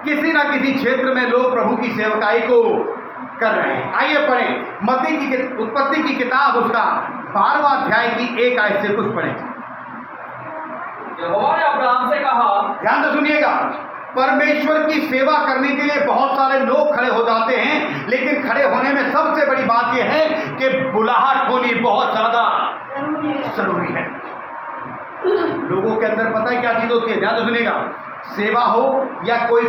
किसी न किसी क्षेत्र में लोग प्रभु की सेवकाई को कर रहे हैं। आइए पढ़ें मत्ती की उत्पत्ति की किताब उसका 12वां अध्याय की 1 आयत से कुछ पढ़ें। यहोवा ने अब्राहम से कहा, ध्यान से सुनिएगा, परमेश्वर की सेवा करने के लिए बहुत सारे लोग खड़े हो जाते हैं, लेकिन खड़े होने में सबसे बड़ी बात यह है कि बुलाहट होनी बहुत ज्यादा जरूरी है। लोगों के अंदर पता है क्या चीज होती है? ध्यान से सुनिएगा, सेवा हो या कोई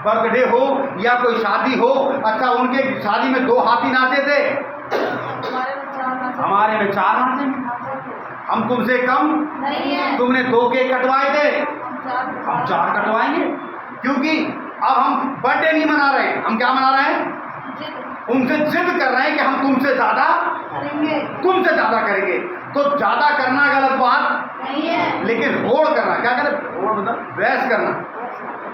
बर्थडे हो या कोई शादी हो, अच्छा उनके शादी में 2 हाथी नाचे थे, हमारे में 4 नाचे। हम तुमसे कम नहीं है, तुमने 2 केक कटवाए थे, हम 4 कटवाएंगे, क्योंकि अब हम बर्थडे नहीं मना रहे हैं, हम क्या मना रहे हैं? उनसे जिद कर रहे हैं कि हम तुमसे ज्यादा करेंगे। तो ज्यादा करना गलत बात नहीं है, लेकिन होड़ करना, क्या करें? होड़ मतलब बहस करना,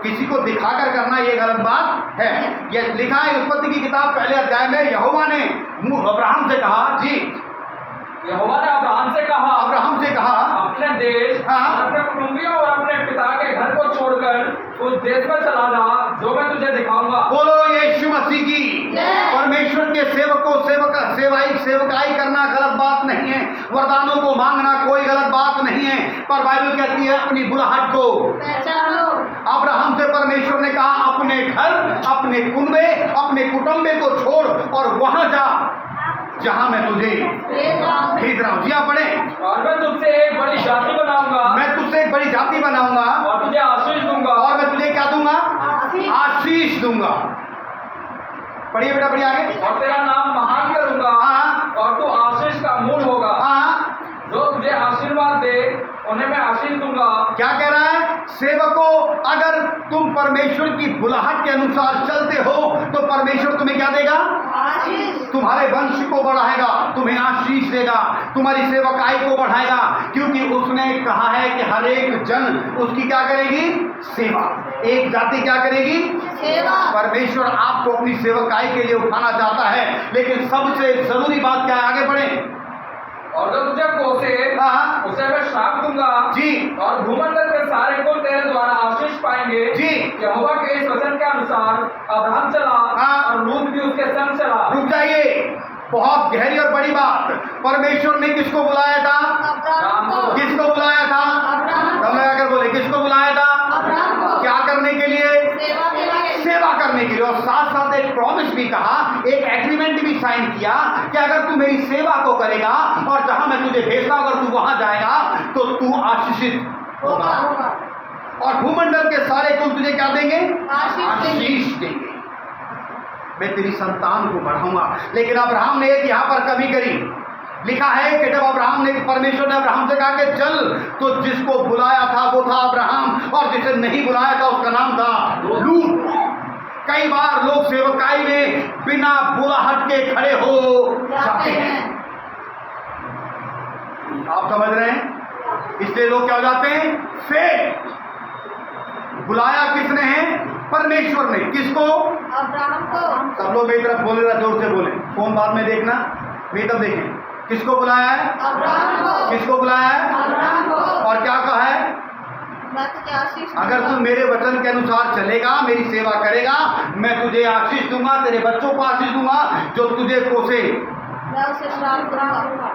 किसी को दिखाकर करना, ये गलत बात है। यह लिखा है उत्पत्ति की किताब 1 अध्याय में, यहोवा ने अब्राहम से कहा, जी यहोवा ने अब्राहम से कहा, अपने देश, अपने कुटुंबियों और अपने पिता के घर को छोड़कर उस देश में चला जा जो मैं तुझे दिखाऊंगा। बोलो यीशु मसीह की। परमेश्वर के सेवकों सेवकाई करना गलत बात नहीं है, वरदानों को मांगना कोई गलत बात नहीं है, पर बाइबल कहती है अपनी बुलाहट को पहचानो। अब्राहम से परमेश्वर ने कहा अपने घर, अपने कुनबे, अपने कुटुंबे को छोड़ और वहां जा जहां मैं तुझे भेज रहा हूं। जी आप पढ़े। और मैं तुझसे एक बड़ी जाति बनाऊंगा, और तुझे आशीष दूंगा, और मैं तुझे क्या दूंगा? आशीष दूंगा। पढ़िए बेटा, पढ़िए आगे। और तेरा नाम महान करूंगा, और तू आशीष का मूल होगा। जो तुझे आशीर्वाद दे उन्हें मैं आशीष दूंगा। क्या कह रहा है? सेवकों, अगर तुम परमेश्वर की बुलाहट के अनुसार चलते हो तो परमेश्वर तुम्हें क्या देगा? आशीष। तुम्हारे वंश को बढ़ाएगा, तुम्हें आशीष देगा, तुम्हारी सेवकाई को बढ़ाएगा, क्योंकि उसने कहा है कि हर एक जन उसकी क्या करेगी? सेवा। एक जाति क्या करेगी? सेवा। परमेश्वर आपको अपनी सेवकाई के लिए उठाना चाहता है, लेकिन सबसे जरूरी बात क्या है? आगे बढ़े। और जो तुझे कोसे उसे मैं श्राप दूंगा, जी, और भूमंडल के सारे कुल तेरे द्वारा आशीष पाएंगे, जी। यहोवा के इस वचन के अनुसार अब्राहम चला और लूत भी उसके संग चला। रुक जाइए, बहुत गहरी और बड़ी बात। परमेश्वर ने किसको बुलाया था? अब्राहम को। किसको बुलाया था? दम लगाकर बोले, किसको बुलाया था? क्या करने के लिए? सेवा करने के लिए। और साथ साथ एक प्रॉमिस भी कहा, एक एग्रीमेंट भी साइन किया कि अगर तू मेरी सेवा को करेगा और जहां मैं तुझे भेजता हूं अगर तू वहां जाएगा तो तू आशीषित होगा, और भूमंडल के सारे कुल तुझे क्या देंगे? आशीष देंगे। मैं तेरी संतान को बढ़ाऊंगा। लेकिन अब्राहम ने एक यहां पर कमी करी। लिखा है कि जब अब्राहम ने, परमेश्वर ने अब्राहम से कहा कि चल, तो जिसको बुलाया था वो था अब्राहम, और जिसे नहीं बुलाया था उसका नाम था लूत। कई बार लोग सेवकाई में बिना बुलाहट के खड़े हो जाते हैं। आप समझ रहे हैं? इसलिए लोग क्या हो जाते हैं? फेक। बुलाया किसने है? परमेश्वर ने। किसको? अब्राहम को। सब लोग मेरी तरफ बोले, रहा जोर से बोले, फोन बाद में देखना, मेरी तरफ देखें। किसको बुलाया है? अब्राहम को। किसको बुलाया है? अब्राहम को। और क्या कहा है? अगर तू मेरे वचन के अनुसार चलेगा, मेरी सेवा करेगा, मैं तुझे आशीष दूंगा, तेरे बच्चों को आशीष दूंगा, जो तुझे कोसे मैं उसे श्राप दूंगा।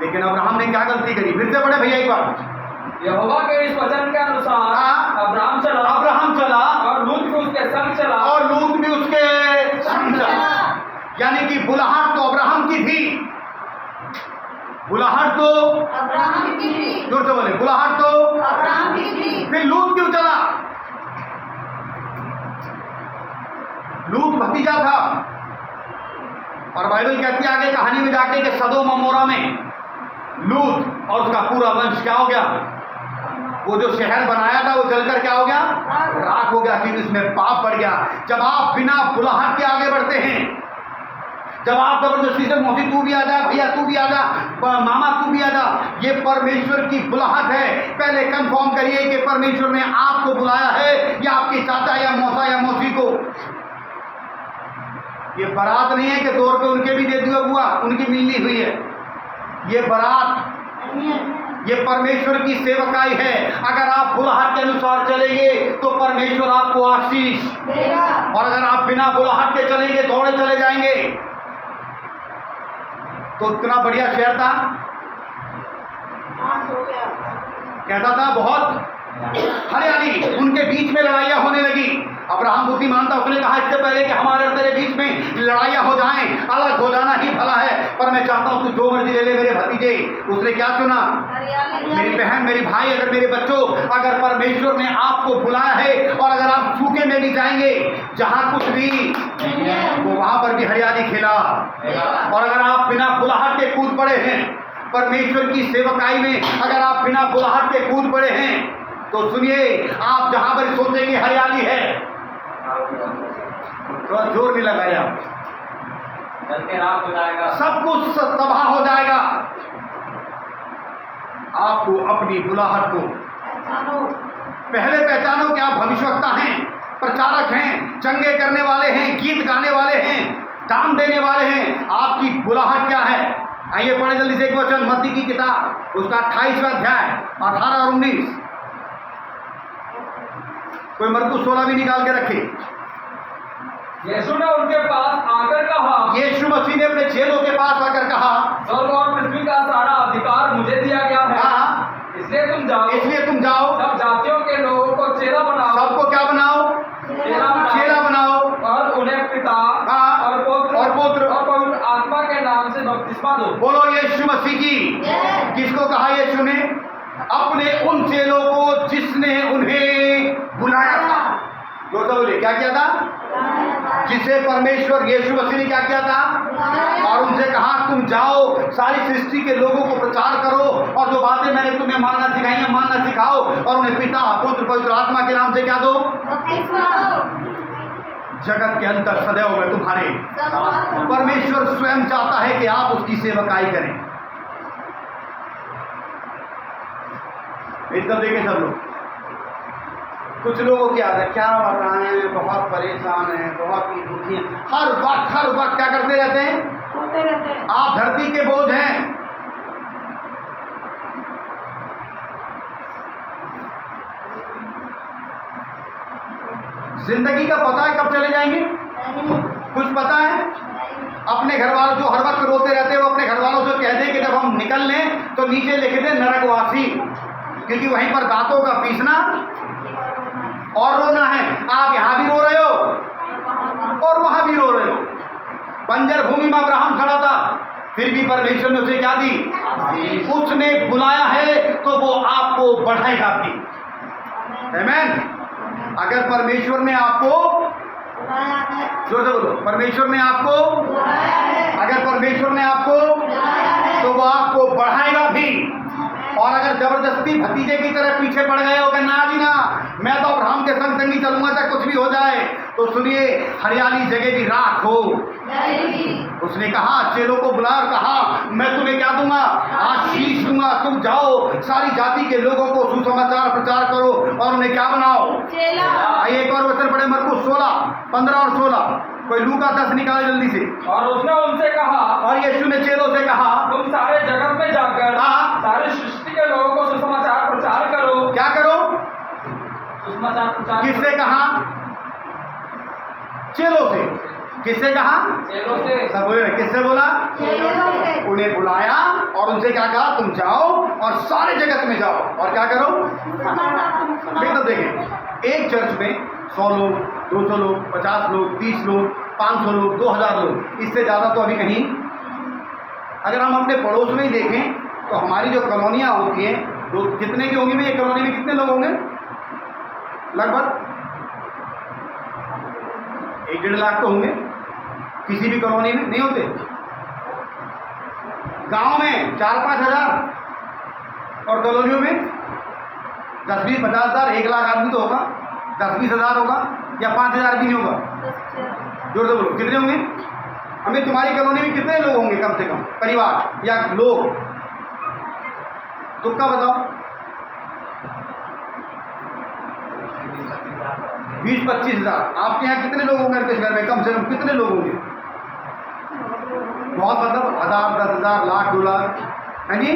लेकिन अब्राहम ने क्या गलती करी? फिर से पढ़े भैया एक बार। यहोवा के इस वचन के अनुसार अब्राहम चला और लूत भी उसके संग चला। यानी कि बुलाहट तो अब्राहम की थी, बुलाहट तो अब्राहम की थी। जोर से बोले, बुलाहट तो अब्राहम की थी। फिर लूत क्यों चला? लूत भतीजा था, और बाइबल कहती है आगे कहानी में जाके कि सदोम अमोरा में लूत और उसका पूरा वंश क्या हो गया? वो जो शहर बनाया था वो जलकर क्या हो गया? राख हो गया, क्योंकि उसमें पाप बढ़ गया। जब आप बिना बुलाहट के आगे बढ़ते हैं, जब आप जबरदस्ती से मौसी तू भी आ जा, भैया तू भी आ जा, मामा तू भी आ जा, ये परमेश्वर की बुलाहट है। पहले कंफर्म करिए कि परमेश्वर ने आपको बुलाया है या आपके चाचा या मौसा या मौसी को। ये बारात नहीं है कि 2 रुपये उनके भी दे दिया हुआ, उनकी मिलनी हुई है। ये बारात ये परमेश्वर की सेवकाई है। अगर आप बुलाहट के अनुसार चलेंगे तो परमेश्वर आपको आशीष देगा, और अगर आप बिना बुलाहट के चलेंगे, दौड़े चले जाएंगे, तो इतना बढ़िया शहर था, कहता था बहुत हरियाली, उनके बीच में लड़ाइयां होने लगी। अब्राहम बुद्धिमान था, उसने कहा इससे पहले कि हमारे और तेरे बीच में लड़ाइयां हो जाएं, अलग हो जाना ही भला है, पर मैं चाहता हूं तू जो मर्जी ले ले मेरे भतीजे। उसने क्या चुना? मेरी बहन, मेरी भाई, अगर मेरे बच्चों, अगर परमेश्वर ने आपको बुलाया है और अगर आप सूखे में भी जाएंगे, जहां कुछ भी, तो वहां पर भी हरियाली खिला। और अगर आप बिना बुलाहट के कूद पड़े हैं परमेश्वर की सेवकाई में, अगर आप बिना बुलाहट के कूद पड़े हैं, तो सुनिए, आप जहां पर सोचेंगे हरियाली है, तो जोर नहीं लगाया, सब कुछ तबाह हो जाएगा। आपको अपनी बुलाहट को पहले पहचानो कि आप भविष्यवक्ता हैं, प्रचारक हैं, चंगे करने वाले हैं, गीत गाने वाले हैं, दान देने वाले हैं। आपकी बुलाहट क्या है? आइए पढ़े जल्दी से एक वचन, मत्ती की किताब, उसका 28वां अध्याय 18 और 19। कोई मरकुस 16 भी निकाल के रखे। यीशु ने उनके पास आकर कहा, यीशु मसीह ने अपने चेलों के पास आकर कहा, स्वर्ग और पृथ्वी का सारा अधिकार मुझे दिया गया है, इसलिए तुम जाओ, सब जातियों के लोगों को चेला बनाओ। सबको क्या बनाओ? चेला बनाओ, और उन्हें पिता और पुत्र और पवित्र आत्मा के नाम से बपतिस्मा दो। बोलो यीशु मसीह की। किसको कहा यीशु ने? अपने उन चेलों को जिसने उन्हें बुलाया था। जो तो बोले क्या किया था? जिसे परमेश्वर यीशु मसीह ने क्या किया था? और उनसे कहा तुम जाओ, सारी सृष्टि के लोगों को प्रचार करो, और जो बातें मैंने तुम्हें मानना सिखाई हैं मानना सिखाओ, और उन्हें पिता, पुत्र, पवित्र आत्मा के नाम से क्या दो? जगत के अंदर सदैव में तुम्हारे। परमेश्वर स्वयं चाहता है कि आप उसकी सेवकाई करें। एकदम देखें सब लोग, कुछ लोगों की आदत क्या हो रहा है, बहुत परेशान है, बहुत ही दुखी है, हर वक्त क्या करते रहते हैं? आप धरती के बोझ हैं। जिंदगी का पता है कब चले जाएंगे? कुछ पता है? अपने घर वालों जो हर वक्त रोते रहते हैं, वो अपने घर वालों से कह दें कि जब हम निकल लें तो नीचे लिख दें नरकवासी, क्योंकि वहीं पर दांतों का पीसना और रोना है। आप यहां भी रो रहे हो और वहां भी रो रहे हो। बंजर भूमि में अब्राहम खड़ा था, फिर भी परमेश्वर ने उसे क्या दी? उसने बुलाया है तो वो आपको बढ़ाएगा भी। आमीन। अगर परमेश्वर ने आपको, जोर से बोलो, परमेश्वर ने आपको, अगर परमेश्वर ने आपको, तो वो आपको बढ़ाएगा भी। और अगर जबरदस्ती भतीजे की तरह पीछे पड़ गए हो कि ना जी ना, मैं तो अब्राहम के संग संगी चलूंगा चाहे कुछ भी हो जाए, तो सुनिए, हरियाली जगह भी राख हो। उसने कहा, चेलों को बुला और कहा मैं तुम्हें क्या दूंगा? आशीष दूंगा। तुम जाओ, सारी जाति के लोगों को सुसमाचार प्रचार करो और उन्हें क्या बनाओ? आइए एक और वचन पढ़े, मरकुस 16, 15 और 16। कोई लूका 10 निकाले जल्दी से। और उसने उनसे कहा, और यीशु ने चेलों से कहा, तुम सारे जगत में जाकर सारी सृष्टि के लोगों को सुसमाचार प्रचार करो। क्या करो? सुसमाचार प्रचार। किससे कहा? चेलों से। किससे कहा? चेलों से। सब बोले, किससे बोला? उन्हें बुलाया और उनसे क्या कहा? तुम जाओ और सारे जगत में जाओ और क्या करो? तो देखें, एक चर्च में 100 लोग, 200 लोग, 50 लोग, 30 लोग, 500 लोग, 2000 लोग, इससे ज़्यादा तो अभी कहीं। अगर हम अपने पड़ोस में ही देखें तो हमारी जो कॉलोनियाँ होती हैं, तो कितने की होंगी? में एक कॉलोनी में कितने लोग होंगे? लगभग 1-1.5 लाख तो होंगे। किसी भी कॉलोनी में नहीं होते। गांव में 4-5 हजार और कॉलोनियों में 10-20-50 हजार। 1 लाख आदमी तो होगा, 10-20 हजार होगा या 5 हजार भी नहीं होगा। जोर से बोलो, कितने होंगे? हमें तुम्हारी कॉलोनी में कितने लोग होंगे कम से कम, परिवार या लोग? तुक्का बताओ। 20-25 हजार। आपके यहाँ कितने लोग होंगे? इस घर में कम से कम कितने लोग होंगे? बहुत, मतलब 1000, 10,000, लाख, 2 लाख, है जी?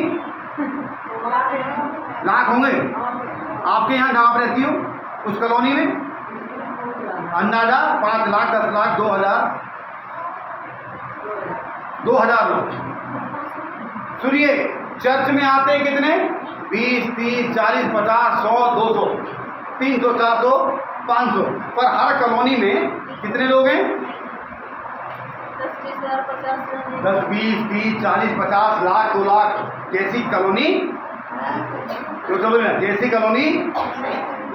लाख होंगे। आपके यहाँ जहाँ आप रहती हो उस कॉलोनी में अंदाजा 5 लाख 10 लाख 2000 लोग। सुनिए, चर्च में आते हैं कितने? 20 30 40 50 100 200 300 400 500, पर हर कॉलोनी में कितने लोग हैं? 10 20 30 40 50 लाख 2 लाख। कैसी कॉलोनी? तो समझ में, जैसी कॉलोनी।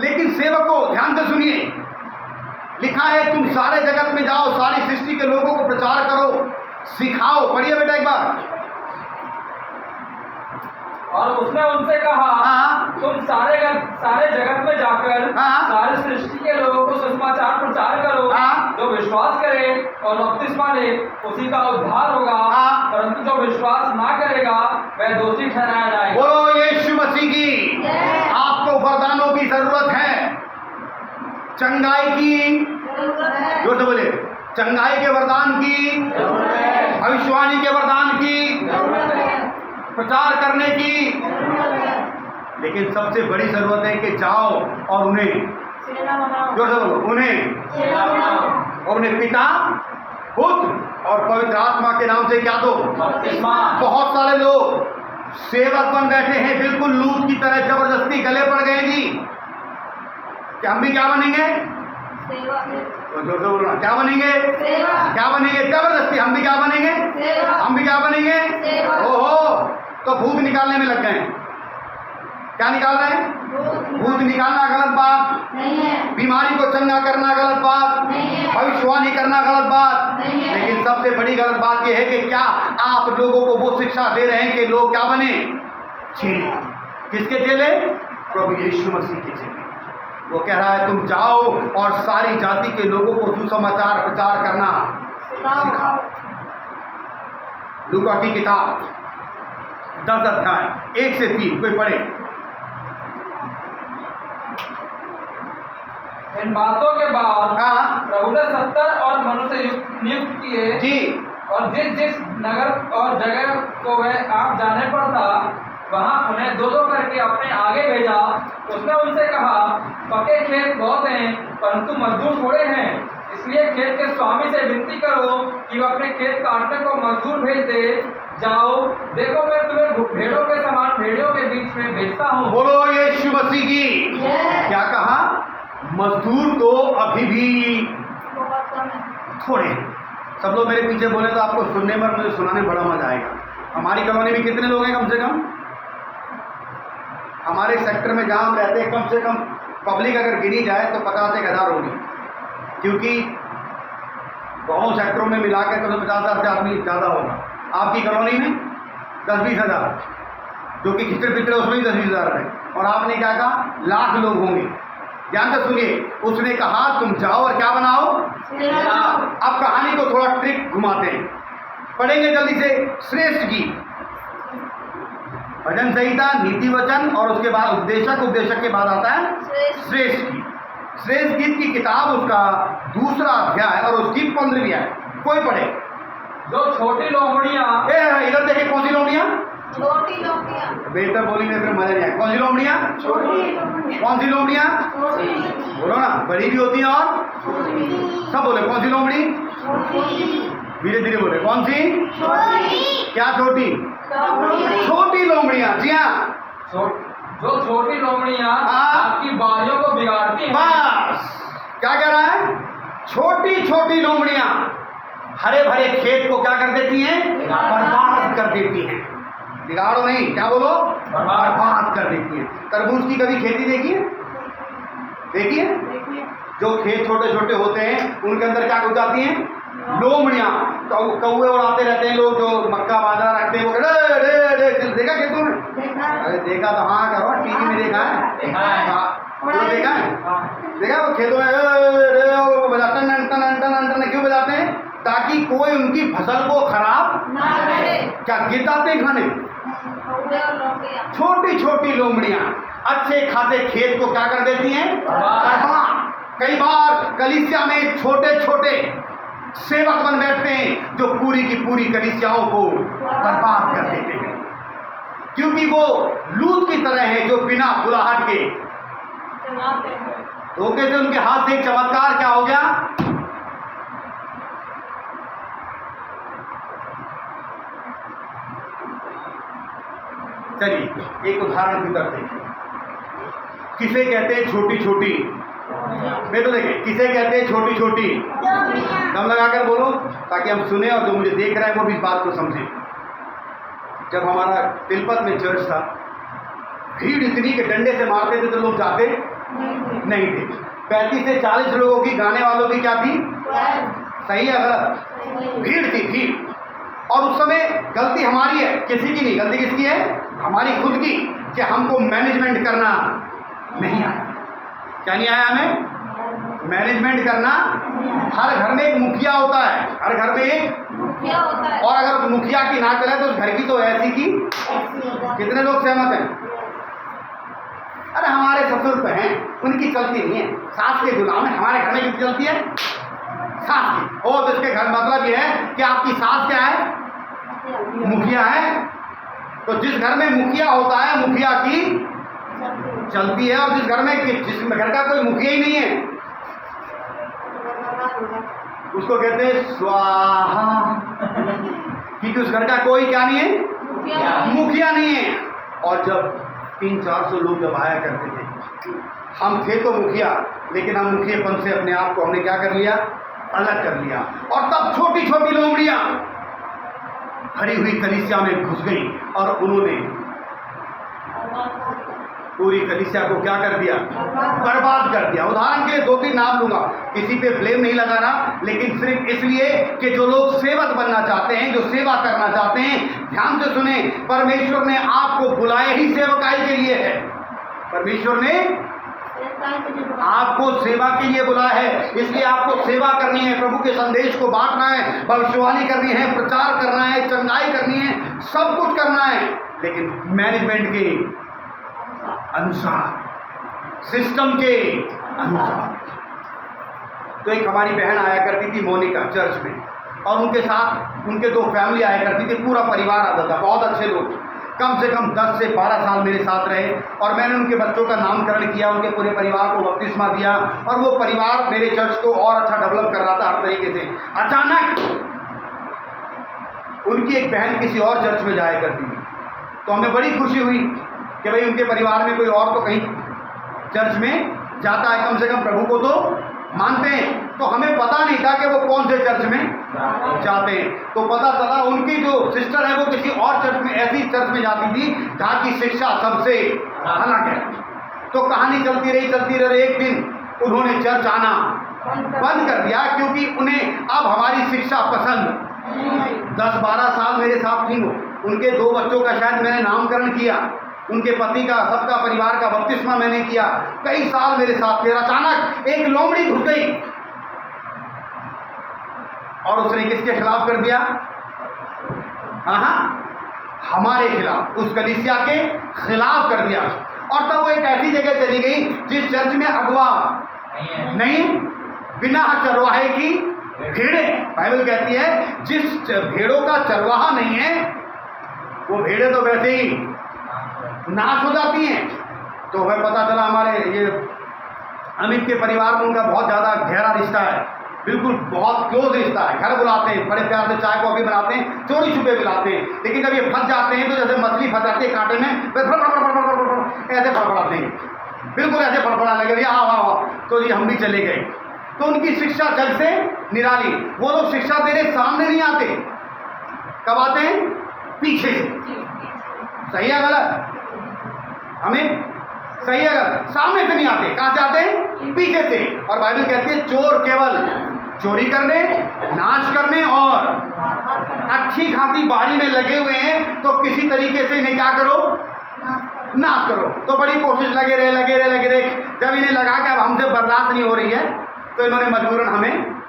लेकिन सेवकों ध्यान से सुनिए, लिखा है तुम सारे जगत में जाओ, सारी सृष्टि के लोगों को प्रचार करो, सिखाओ। पढ़िए बेटा एक बार। और उसने उनसे कहा, तुम सारे जगत में जाकर सारी सृष्टि के लोगों को सुसमाचार प्रचार करो। जो विश्वास करे और बपतिस्मा ले उसी का उद्धार होगा, परंतु जो विश्वास ना करेगा वह दोषी ठहराया जाएगा। बोलो यीशु मसीह की। आपको वरदानों की जरूरत है, चंगाई की, जो तो बोले चंगाई के वरदान की, भविष्यवाणी के वरदान की, प्रचार करने की। लेकिन सबसे बड़ी जरूरत है कि जाओ और उन्हें पिता पुत्र और पवित्र आत्मा के नाम से क्या दो? बहुत सारे लोग सेवक बन बैठे हैं, बिल्कुल लूट की तरह जबरदस्ती गले पड़ गए जी। कि हम भी क्या बनेंगे? क्या बनेंगे? क्या बनेंगे? जबरदस्ती हम भी क्या बनेंगे? हम भी क्या बनेंगे? ओहो, तो भूत निकालने में लग गए। क्या निकाल रहे हैं? भूत निकालना गलत बात नहीं है, बीमारी को चंगा करना गलत बात नहीं है, भविष्यवाणी करना गलत बात नहीं है। लेकिन सबसे बड़ी गलत बात यह है कि क्या आप लोगों को वो शिक्षा दे रहे हैं कि लोग क्या बने? चेले। किसके चेले? प्रभु यीशु मसीह के चेले। वो कह रहा है तुम जाओ और सारी जाति के लोगों को सुसमाचार प्रचार करना सिखाओ। लूका की किताब 10 अध्याय 1 से 3 कोई पढ़े। इन बातों के बाद प्रभु ने 70 और मनुष्य नियुक्त किए जी, और जिस जिस नगर और जगह को वह आप जाने पर था वहां उन्हें 2-2 करके अपने आगे भेजा। उसने उनसे कहा, पके खेत बहुत हैं परंतु मजदूर थोड़े हैं, इसलिए खेत के स्वामी से विनती करो कि वह अपने खेत काटने को मजदूर भेज दे। जाओ, देखो मैं तुम्हें भेड़ों के समान भेड़ियों के बीच में भेजता हूँ। बोलो यीशु मसीह की। क्या कहा? मजदूर तो अभी भी थोड़े हैं। सब लोग मेरे पीछे बोले तो आपको सुनने में, मुझे सुनाने बड़ा मजा आएगा। हमारी कॉलोनी में कितने लोग हैं? कम से कम हमारे सेक्टर में जहाँ हम रहते हैं कम से कम पब्लिक अगर गिनी जाए तो 50-1000 होगी, क्योंकि बहुत सेक्टरों में मिला के तो 50,000 से आदमी ज़्यादा होगा। आपकी कॉलोनी में 10-20 हज़ार, जो कि खिचड़ पिचड़े उसमें भी 10-20 हज़ार है, और आपने क्या कहा? लाख लोग होंगे। ध्यान से सुनिए, उसने कहा तुम जाओ और क्या बनाओ? अब कहानी को थोड़ा ट्रिक घुमाते हैं, पढ़ेंगे जल्दी से। श्रेष्ठ गीत, भजन संहिता, नीति वचन, और उसके बाद उपदेशक के बाद आता है श्रेष्ठ गीत। श्रेष्ठ गीत की किताब उसका 2 अध्याय और उसकी 15वीं आयत। कोई पढ़े। जो छोटी लोमड़ियाँ, इधर देखिए, कौन सी लोमड़ियाँ? छोटी लोमड़ियाँ। बेहतर बोलेंगे फिर मजा नहीं आएगा। कौन सी लोमड़ियाँ? कौन सी लोमड़ियाँ? बोलो ना, बड़ी भी होती है और सब बोले। कौन सी लोमड़ी? धीरे धीरे बोले। कौन सी? क्या छोटी? छोटी लोमड़ियाँ। जी हाँ, जो छोटी लोमड़ियाँ आपकी बारियों को बिगाड़ती हैं। बस क्या कह रहा है? छोटी छोटी लोमड़ियाँ हरे भरे खेत को क्या कर देती हैं? बर्बाद कर देती हैं। बिगाड़ो नहीं, क्या बोलो? बर्बाद कर देती हैं। तरबूज की कभी खेती देखिए? देखिए, जो खेत छोटे छोटे होते हैं उनके अंदर क्या घुस जाती हैं? लोमड़ियाँ। कौवे उड़ाते रहते हैं लोग, जो मक्का बाजरा रखते हैं वो देखा खेतों में? अरे देखा तो हाँ करो, टीवी में देखा है। देखा है? देखा वो खेतों में बजाते हैं, टन क्यों बजाते हैं? ताकि कोई उनकी फसल को खराब ना करे। क्या गिर जाते हैं खाने? छोटी छोटी लोमड़ियाँ अच्छे खासे खेत को क्या कर देती हैं? बर्बाद। कई बार कलीसिया में छोटे छोटे सेवक बन बैठते हैं जो पूरी की पूरी कलीसियाओं को बर्बाद कर देते हैं। क्योंकि वो लूत की तरह है जो बिना बुलाहट के धोखे से उनके हाथ से एक चमत्कार क्या हो गया? चलिए एक उदाहरण की तरफ देखिए। किसे कहते हैं छोटी छोटी? मैं तो देखे किसे कहते हैं छोटी छोटी? दम लगाकर बोलो ताकि हम सुने और जो मुझे देख रहा है वो भी इस बात को समझे। जब हमारा तिलपत में चर्च था, भीड़ इतनी के डंडे से मारते थे तो लोग जाते नहीं थे। 35 से 40 लोगों की, गाने वालों की क्या थी? सही है गलत? भीड़ थी, भीड़। और उस समय गलती हमारी है, किसी की नहीं। गलती किसकी है? हमारी खुद की, कि हमको मैनेजमेंट करना नहीं आया। क्या नहीं आया हमें? मैनेजमेंट करना। हर घर में एक मुखिया होता है, हर घर में एक मुखिया होता है। और अगर मुखिया की ना चले तो उस घर की तो ऐसी की। कितने लोग सहमत हैं? अरे हमारे ससुर तो हैं, उनकी चलती नहीं है, सास के गुलाम है। हमारे घर में किसकी चलती है? सास की। और तो इसके घर मतलब ये है कि आपकी सास क्या है? मुखिया है। तो जिस घर में मुखिया होता है, मुखिया की चलती है। और जिस घर का कोई मुखिया ही नहीं है, उसको कहते हैं स्वाहा, क्योंकि उस घर का कोई क्या नहीं है? मुखिया नहीं है। और जब 300-400 लोग जब आया करते थे, हम थे तो मुखिया, लेकिन हम मुखियापन से अपने आप को हमने क्या कर लिया? अलग कर लिया। और तब छोटी छोटी लोमड़ियां भरी हुई कलीसिया में घुस गई और उन्होंने पूरी कलीसिया को क्या कर दिया? बर्बाद कर दिया। उदाहरण के लिए 2-3 नाम लूंगा, किसी पे ब्लेम नहीं लगाना, लेकिन सिर्फ इसलिए कि जो लोग सेवक बनना चाहते हैं, जो सेवा करना चाहते हैं, ध्यान से सुने, परमेश्वर ने आपको बुलाया ही सेवकाई के लिए है। परमेश्वर ने आपको सेवा के लिए बुलाया है, इसलिए आपको सेवा करनी है, प्रभु के संदेश को बांटना है, भविष्यवाणी करनी है, प्रचार करना है, चंगाई करनी है, सब कुछ करना है, लेकिन मैनेजमेंट के अनुसार, सिस्टम के अनुसार। तो एक हमारी बहन आया करती थी मोनिका चर्च में, और उनके साथ उनके 2 फैमिली आया करती थी, पूरा परिवार आता था, बहुत अच्छे लोग, कम से कम 10 से 12 साल मेरे साथ रहे। और मैंने उनके बच्चों का नामकरण किया, उनके पूरे परिवार को बपतिस्मा दिया, और वो परिवार मेरे चर्च को और अच्छा डेवलप कर रहा था हर तरीके से। अचानक उनकी एक बहन किसी और चर्च में जाया करती थी, तो हमें बड़ी खुशी हुई कि भाई उनके परिवार में कोई और तो कहीं चर्च में जाता है, कम से कम प्रभु को तो मानते हैं। तो हमें पता नहीं था कि वो कौन से चर्च में जाते हैं। तो पता चला उनकी जो सिस्टर है वो किसी और चर्च में, ऐसी चर्च में जाती थी जहाँ की शिक्षा सबसे अलग है। तो कहानी चलती रही। एक दिन उन्होंने चर्च आना बंद कर दिया, क्योंकि उन्हें अब हमारी शिक्षा पसंद। 10-12 साल मेरे साथ थी वो, उनके 2 बच्चों का शायद मैंने नामकरण किया, उनके पति का, सबका परिवार का बपतिस्मा मैंने किया, कई साल मेरे साथ थे। अचानक एक लोमड़ी घुस गई और उसने किसके खिलाफ कर दिया? हमारे खिलाफ, उस कलीसिया के खिलाफ कर दिया। और तब वो एक ऐसी जगह चली गई जिस चर्च में अगवा नहीं, बिना चरवाहे की भेड़ें। बाइबल कहती है जिस भेड़ों का चरवाहा नहीं है, वो भेड़ें तो वैसे ही नाश हो जाती हैं। तो हमें पता चला हमारे ये अमित के परिवार में उनका बहुत ज़्यादा गहरा रिश्ता है, बिल्कुल बहुत क्लोज रिश्ता है। घर बुलाते हैं, बड़े प्यार से चाय कॉफी बनाते हैं, चोरी छुपे बुलाते हैं। लेकिन जब ये फंस जाते हैं तो जैसे मछली फंस जाती है कांटे में, ऐसे फड़फड़ाते हैं, बिल्कुल ऐसे फड़फड़ा लगे, भैया आओ। तो ये हम भी चले गए। तो उनकी शिक्षा जग से निराली। वो लोग शिक्षा देने सामने नहीं आते, कब आते हैं? पीछे से। सही है गलत? हमें सही है गलत? सामने से नहीं आते, कहाँ से आते हैं? पीछे से। और बाइबल कहती है चोर केवल चोरी करने, नाश करने और अच्छी खासी बारी में लगे हुए हैं, तो किसी तरीके से इन्हें क्या करो? नाश करो। तो बड़ी कोशिश लगे रहे। जब इन्हें लगा कि अब हमसे बर्दाश्त नहीं हो रही है, तो इन्होंने मजबूरन हमें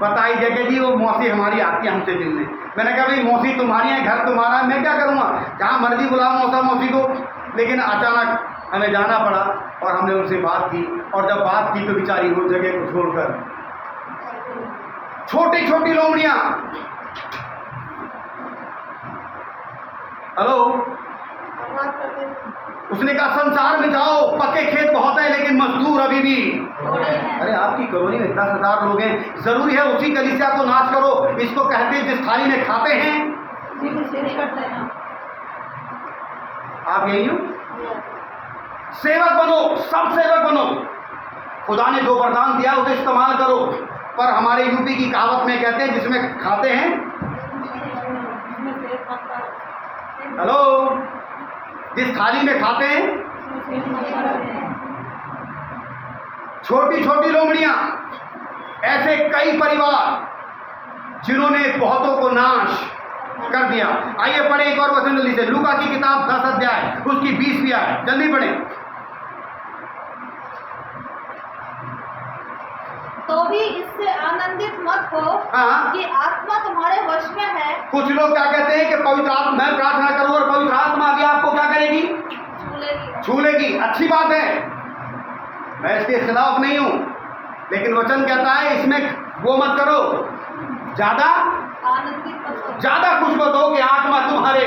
बताई जगह जी, वो मौसी हमारी आती है हमसे मिलने। मैंने कहा भाई मौसी तुम्हारी है, घर तुम्हारा है, मैं क्या करूँगा, जहाँ मर्जी बुलाओ मौसा मौसी को। लेकिन अचानक हमें जाना पड़ा और हमने उनसे बात की, और जब बात की तो बेचारी वो जगह को छोड़कर छोटी छोटी लोमड़ियां, हेलो, उसने कहा संसार में जाओ, पक्के खेत बहुत है लेकिन मजदूर अभी भी। अरे आपकी कॉलोनी में 10,000 लोग हैं, जरूरी है उसी कलीसिया को नाश करो? इसको कहते हैं जिस थाली में खाते हैं आप यही हो। सेवक बनो, सब सेवक बनो। खुदा ने जो वरदान दिया उसे इस्तेमाल करो। पर हमारे यूपी की कहावत में कहते हैं जिसमें खाते हैं, हेलो, जिस थाली में खाते हैं, छोटी छोटी लोमड़ियां, ऐसे कई परिवार जिन्होंने बहुतों को नाश कर दिया। आइए पढ़े एक और वचन जल्दी से, लूका की किताब 10 अध्याय उसकी 20वीं आयत, जल्दी पढ़े। तो भी इससे आनंदित मत हो कि आत्मा तुम्हारे वश में है। कुछ लोग क्या कहते हैं कि पवित्र आत्मा, मैं प्रार्थना करूं और पवित्र आत्मा भी आपको क्या करेगी? छू लेगी। अच्छी बात है, मैं इसके खिलाफ नहीं हूं, लेकिन वचन कहता है इसमें वो मत करो, ज्यादा खुश मत हो कि आत्मा तुम्हारे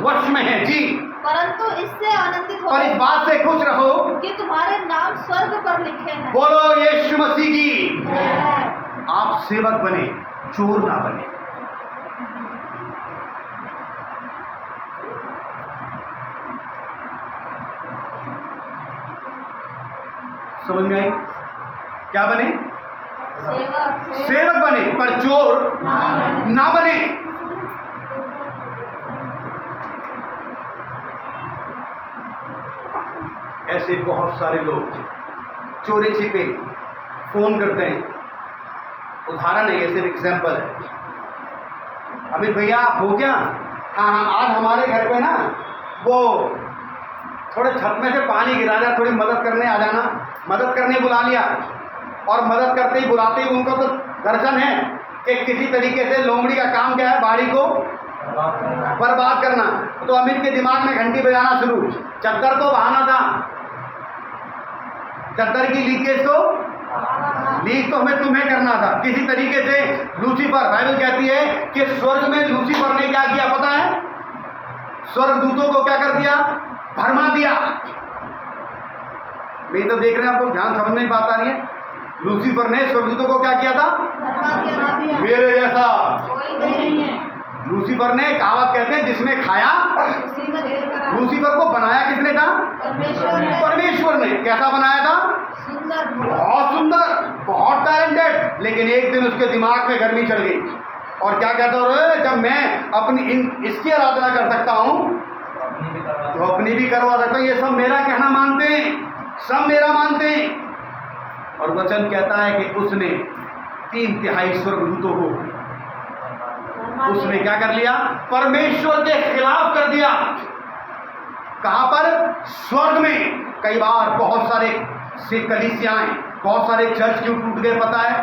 वश में है। जी, परंतु इससे आनंदित हो, पर इस बात से खुश रहो कि तुम्हारे नाम स्वर्ग पर लिखे हैं। बोलो यीशु मसीह की। आप सेवक बने, चोर ना बने। समझ में आई? क्या बने? सेवक बने, पर चोर ना बने। ऐसे बहुत सारे लोग चोरी छिपे फोन करते हैं। उदाहरण है, ये सिर्फ एग्जाम्पल है। अमित भैया आप हो क्या? हाँ, आज हमारे घर पे ना वो थोड़े छत में से पानी गिरा जा, थोड़ी मदद करने आ जाना। मदद करने बुला लिया, और मदद करते ही बुलाते ही उनको तो दर्शन है कि किसी तरीके से लोमड़ी का काम क्या है, बाड़ी को बर्बाद करना। तो अमित के दिमाग में घंटी बजाना शुरू। चद्दर को बहाना था, चद्दर की लीकेज तो हमें तुम्हें करना था। किसी तरीके से लूसीफर, बाइबल कहती है कि स्वर्ग में लूसीफर ने क्या किया पता है? स्वर्गदूतों को क्या कर दिया? भरमा दिया। मैं तो देख रहे हैं, आपको ध्यान समझ नहीं पाता नहीं है। लूसीफर ने स्वर्गदूतों को क्या किया था? मेरे जैसा। लूसीफर ने, कहावत कहते हैं जिसमें खाया, लूसीफर को बनाया किसने था? परमेश्वर ने। कैसा बनाया था? बहुत सुंदर, बहुत टैलेंटेड। लेकिन एक दिन उसके दिमाग में गर्मी चढ़ गई, और क्या कहता है, जब मैं अपनी इसकी आराधना कर सकता हूं तो अपनी भी करवा सकता हूं। ये सब मेरा कहना मानते हैं, सब मेरा मानते हैं। और वचन कहता है कि उसने 3/3 स्वर्गदूतों को उसने क्या कर लिया? परमेश्वर के खिलाफ कर दिया। कहां पर? स्वर्ग में। कई बार बहुत सारे से कलीसियाएं, बहुत सारे चर्च क्यों टूट गए पता है?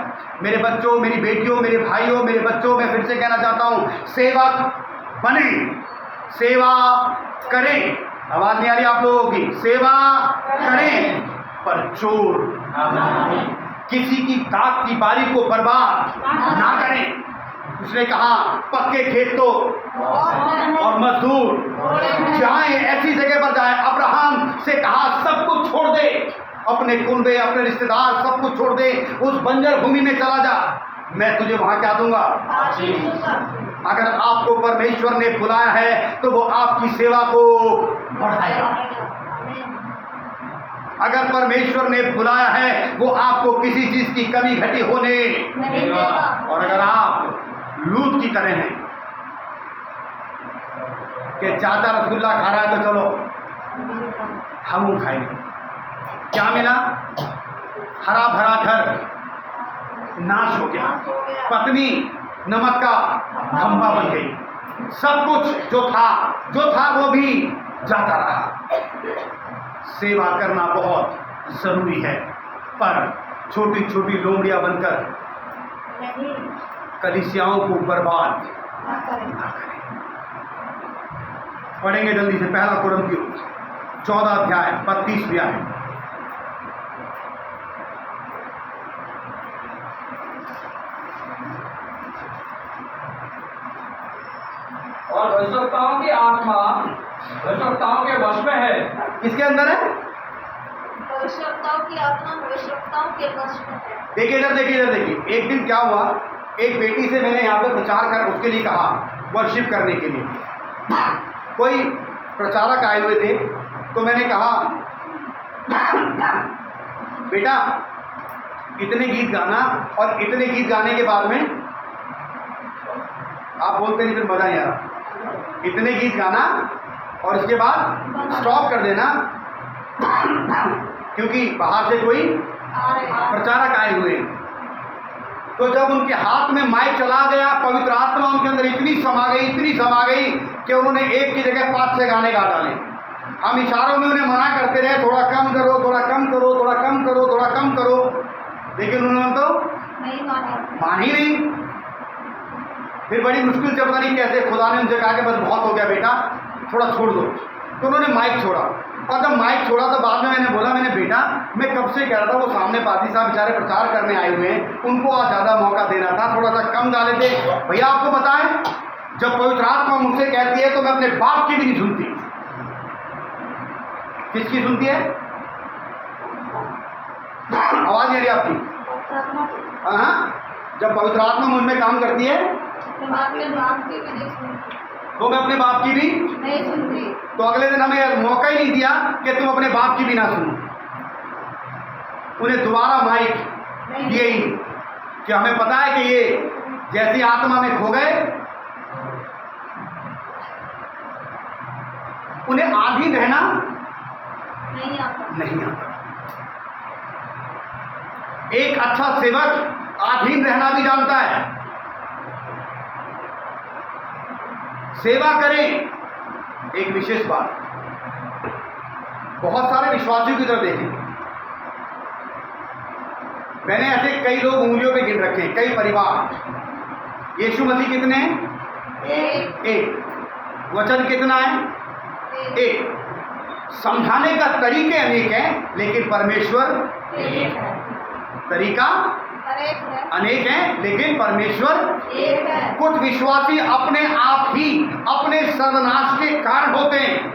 मेरे बच्चों, मेरी बेटियों, मेरे भाइयों, मेरे बच्चों, मैं फिर से कहना चाहता हूं, सेवक बने, सेवा करें। आवाज नहीं आ रही आप लोगों की? सेवा करें, पर चोर किसी की दाग की बारी को बर्बाद ना करें। उसने कहा पक्के खेत तो और मजदूर जाए, ऐसी जगह पर जाए। अब्राहम से कहा सब कुछ छोड़ दे, अपने कुनबे, अपने रिश्तेदार, सब कुछ छोड़ दे, उस बंजर भूमि में चला जा, मैं तुझे वहां क्या दूंगा? अगर आपको परमेश्वर ने बुलाया है तो वो आपकी सेवा को बढ़ाएगा। अगर परमेश्वर ने बुलाया है वो आपको किसी चीज की कमी घटी होने नहीं देगा। और अगर आप लूत की तरह हैं कि चाचा रसगुल्ला खा रहा है तो चलो हम खाएंगे, क्या मिला? हरा भरा घर नाश हो गया, पत्नी नमक का खंभा बन गई, सब कुछ जो था वो भी जाता रहा। सेवा करना बहुत जरूरी है, पर छोटी छोटी लोमड़ियां बनकर कलीसियाओं को बर्बाद ना करें। पढ़ेंगे जल्दी से, पहला कुरिन्थियों 14 अध्याय 32 आयत। और भविष्यवक्ताओं की आत्मा भविष्यवक्ताओं के वश में है। किसके अंदर है? भविष्यवक्ताओं की आत्मा भविष्यवक्ताओं के वश में है। देखिए इधर देखिए, इधर देखिए। एक दिन क्या हुआ, एक बेटी से मैंने यहाँ पे प्रचार कर उसके लिए कहा, वर्शिप करने के लिए। कोई प्रचारक आए हुए थे, तो मैंने कहा बेटा इतने गीत गाना, और इतने गीत गाने के बाद में आप बोलते नहीं फिर मजा नहीं आ रहा, इतने गीत गाना और इसके बाद स्टॉप कर देना, क्योंकि बाहर से कोई प्रचारक आए हुए हैं। तो जब उनके हाथ में माइक चला गया, पवित्र आत्मा उनके अंदर इतनी समा गई कि उन्होंने एक की जगह 5-6 गाने गा डाले। हम इशारों में उन्हें मना करते रहे, थोड़ा कम करो, थोड़ा कम करो, थोड़ा कम करो, थोड़ा कम करो, लेकिन उन्होंने तो मान ही नहीं। फिर बड़ी मुश्किल से पता नहीं कैसे खुदा ने उनसे कहा कि बस बहुत हो गया बेटा, थोड़ा छोड़ दो। तो उन्होंने माइक छोड़ा, और जब माइक छोड़ा तो बाद में मैंने बोला, मैंने बेटा मैं कब से कह रहा था, वो सामने पादी साहब बेचारे प्रचार करने आए हुए हैं, उनको आज ज़्यादा मौका देना था, थोड़ा सा कम गा लेते। भैया आपको बताएं, जब पवित्र आत्मा मुझसे कहती है तो मैं अपने बाप की भी नहीं सुनती। किसकी सुनती है? आवाज नहीं आ रही आपकी? हाँ, जब पवित्र आत्मा मुझ में काम करती है तो मैं अपने बाप की भी नहीं सुनती। तो अगले दिन हमें मौका ही नहीं दिया कि तुम अपने बाप की भी ना सुनो। उन्हें दोबारा माइक दिए ही कि हमें पता है कि ये जैसी आत्मा में खो गए, उन्हें आधीन रहना नहीं आता। एक अच्छा सेवक आधीन रहना भी जानता है। सेवा करें। एक विशेष बात, बहुत सारे विश्वासियों की तरफ देखें, मैंने ऐसे कई लोग उंगलियों पे गिन रखे हैं, कई परिवार। यीशु मसीह कितने हैं? एक। वचन कितना है? एक। समझाने का तरीके अनेक हैं, लेकिन परमेश्वर एक है। तरीका अनेक हैं, लेकिन परमेश्वर एक है। कुछ विश्वासी अपने आप ही अपने सर्वनाश के कारण होते हैं।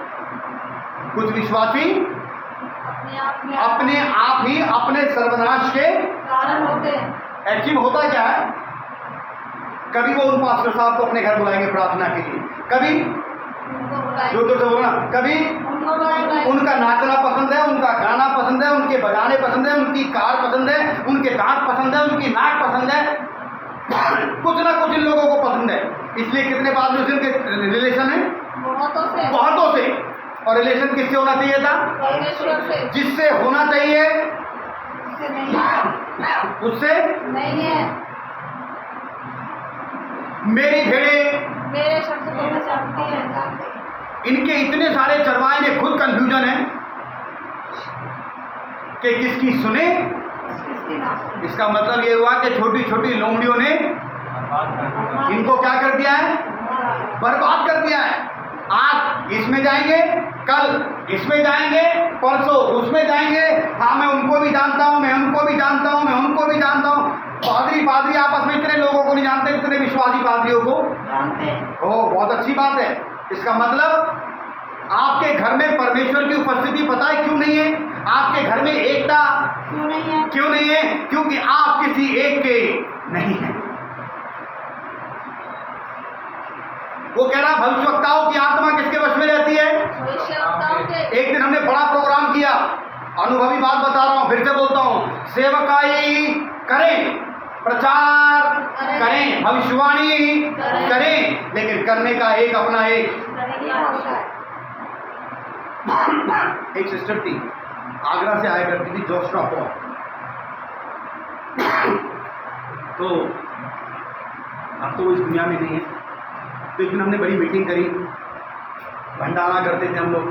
कुछ विश्वासी अपने आप ही अपने सर्वनाश के कारण होते हैं। एक्चुअली होता क्या है, कभी वो उन पास्टर साहब को अपने घर बुलाएंगे प्रार्थना के लिए, कभी जोर से बोलना, कभी उनका नाचना पसंद है, उनका गाना पसंद है, उनके बजाने पसंद है, उनकी कार पसंद है, उनके दांत पसंद है, उनकी नाक पसंद है, कुछ ना कुछ इन लोगों को पसंद है। इसलिए कितने बाद में उनके रिलेशन है? बहुतों से। और रिलेशन किससे होना चाहिए था? परमेश्वर से। जिससे होना चाहिए उससे नहीं है। मेरी भेड़ें मेरे शब्द को पहचानती है। इनके इतने सारे चरवाहे में खुद कंफ्यूजन है कि किसकी सुने। इसका मतलब ये हुआ कि छोटी छोटी लोमड़ियों ने इनको क्या कर दिया है? बर्बाद कर दिया है। आज इसमें जाएंगे, कल इसमें जाएंगे, परसों उसमें जाएंगे। हाँ मैं उनको भी जानता हूँ, मैं उनको भी जानता हूँ, मैं उनको भी जानता हूँ। पादरी आपस में इतने लोगों को नहीं जानते, इतने विश्वासी पादरियों को जानते हैं। ओह बहुत अच्छी बात है। इसका मतलब आपके घर में परमेश्वर की उपस्थिति पता है क्यों नहीं है? आपके घर में एकता क्यों नहीं है? क्योंकि आप किसी एक के नहीं हैं। वो कह रहा भविष्यवक्ताओं की आत्मा किसके वश में रहती है? एक दिन हमने बड़ा प्रोग्राम किया, अनुभवी बात बता रहा हूं, फिर से बोलता हूं, सेवकाई करें, प्रचार करें, भविष्यवाणी करें, लेकिन करने का एक अपना एक सिस्टर थी, आगरा से आया करती थी, जोशना पॉल। तो अब तो वो इस दुनिया में नहीं है। तो एक दिन हमने बड़ी मीटिंग करी, भंडारा करते थे हम लोग।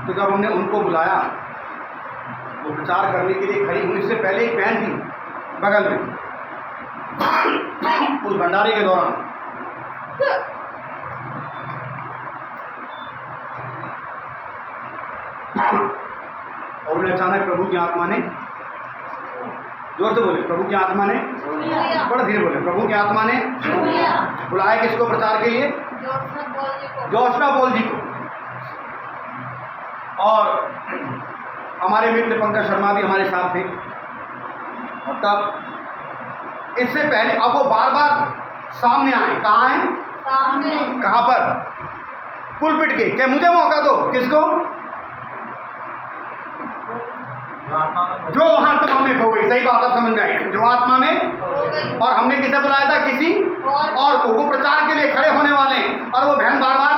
तो जब हमने उनको बुलाया, वो प्रचार करने के लिए खड़ी हुई। इससे पहले एक बहन थी बगल में, उस भंडारे के दौरान और उन्हें अचानक प्रभु की आत्मा ने, जोर से बोले, प्रभु की आत्मा ने, बड़ा धीरे बोले, प्रभु की आत्मा ने बुलाया किसको प्रचार के लिए? जोशना बोल जी को। और हमारे मित्र पंकज शर्मा भी हमारे साथ थे। और तब इससे पहले अब वो बार बार सामने आए। कहाँ हैं? सामने। कहाँ पर? पुलपिट के। क्या मुझे मौका दो? किसको? जो आत्मा में खो गई। सही बात आप समझ में आई। जो आत्मा में, और हमने किसे बुलाया था? किसी और को। वो प्रचार के लिए खड़े होने वाले हैं और वो बहन बार बार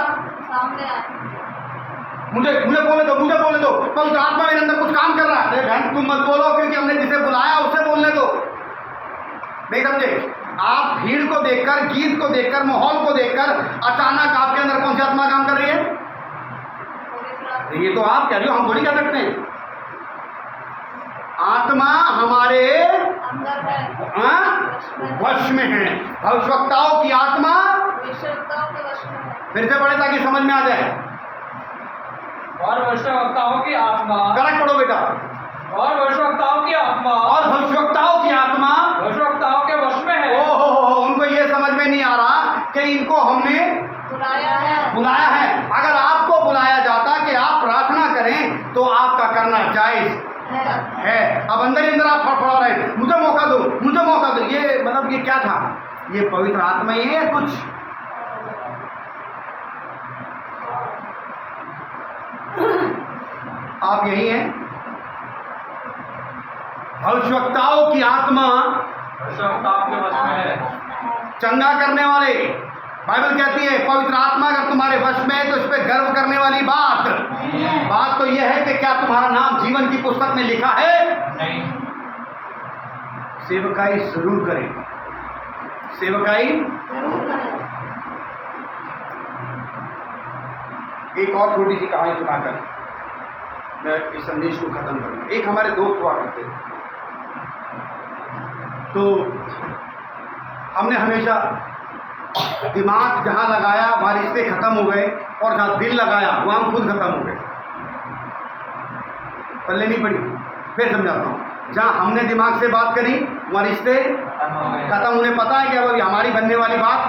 सामने आए। मुझे बोले दो, मुझे बोले दो। पर उस आत्मा मेरे अंदर कुछ काम कर रहा है। अरे बहन तुम मत बोलो, क्योंकि हमने जिसे बुलाया उसे बोलने दो। नहीं समझे? आप भीड़ को देखकर, गीत को देखकर, माहौल को देखकर अचानक आपके अंदर कौन सी आत्मा काम कर रही है? ये तो आप कह रहे हो, हम थोड़ी कह सकते हैं। आत्मा हमारे वश में है। भविष्यवक्ताओं की आत्मा फिर से पढ़े ताकि समझ में आ जाए। और भविष्यवक्ताओं की आत्मा। करेक्ट पढ़ो बेटा। और भविष्यवक्ताओं की आत्मा। और भविष्यवक्ताओं की आत्मा भविष्यवक्ताओं के वश में है। ओहो, उनको ये समझ में नहीं आ रहा कि इनको हमने बुलाया है। अगर आपको बुलाया जाता कि आप प्रार्थना करें तो आपका करना जायज है। अब अंदर ही अंदर आप फड़फड़ा रहे हैं, मुझे मौका दो, मुझे मौका दो। ये मतलब ये क्या था? ये पवित्र आत्मा ही है कुछ? आप यही हैं? भविष्यवक्ताओं की आत्मा भविष्यवक्ताओं के वश में है। चंगा करने वाले। बाइबल कहती है पवित्र आत्मा अगर तुम्हारे वश में है तो इस पे गर्व करने वाली बात तो यह है कि क्या तुम्हारा नाम जीवन की पुस्तक में लिखा है? नहीं। सेवकाई जरूर करें, सेवकाई। एक और छोटी सी कहानी सुनाकर मैं इस संदेश को खत्म करूंगा। एक हमारे दोस्त हुआ करते थे, तो हमने हमेशा दिमाग जहां लगाया वहां रिश्ते खत्म हो गए, और जहां दिल लगाया वहां हम खुद खत्म हो गए। पल्ले नहीं पड़ी। फिर समझाता हूं। जहां हमने दिमाग से बात करी वहां रिश्ते खत्म। उन्हें पता है कि अब हमारी बनने वाली बात,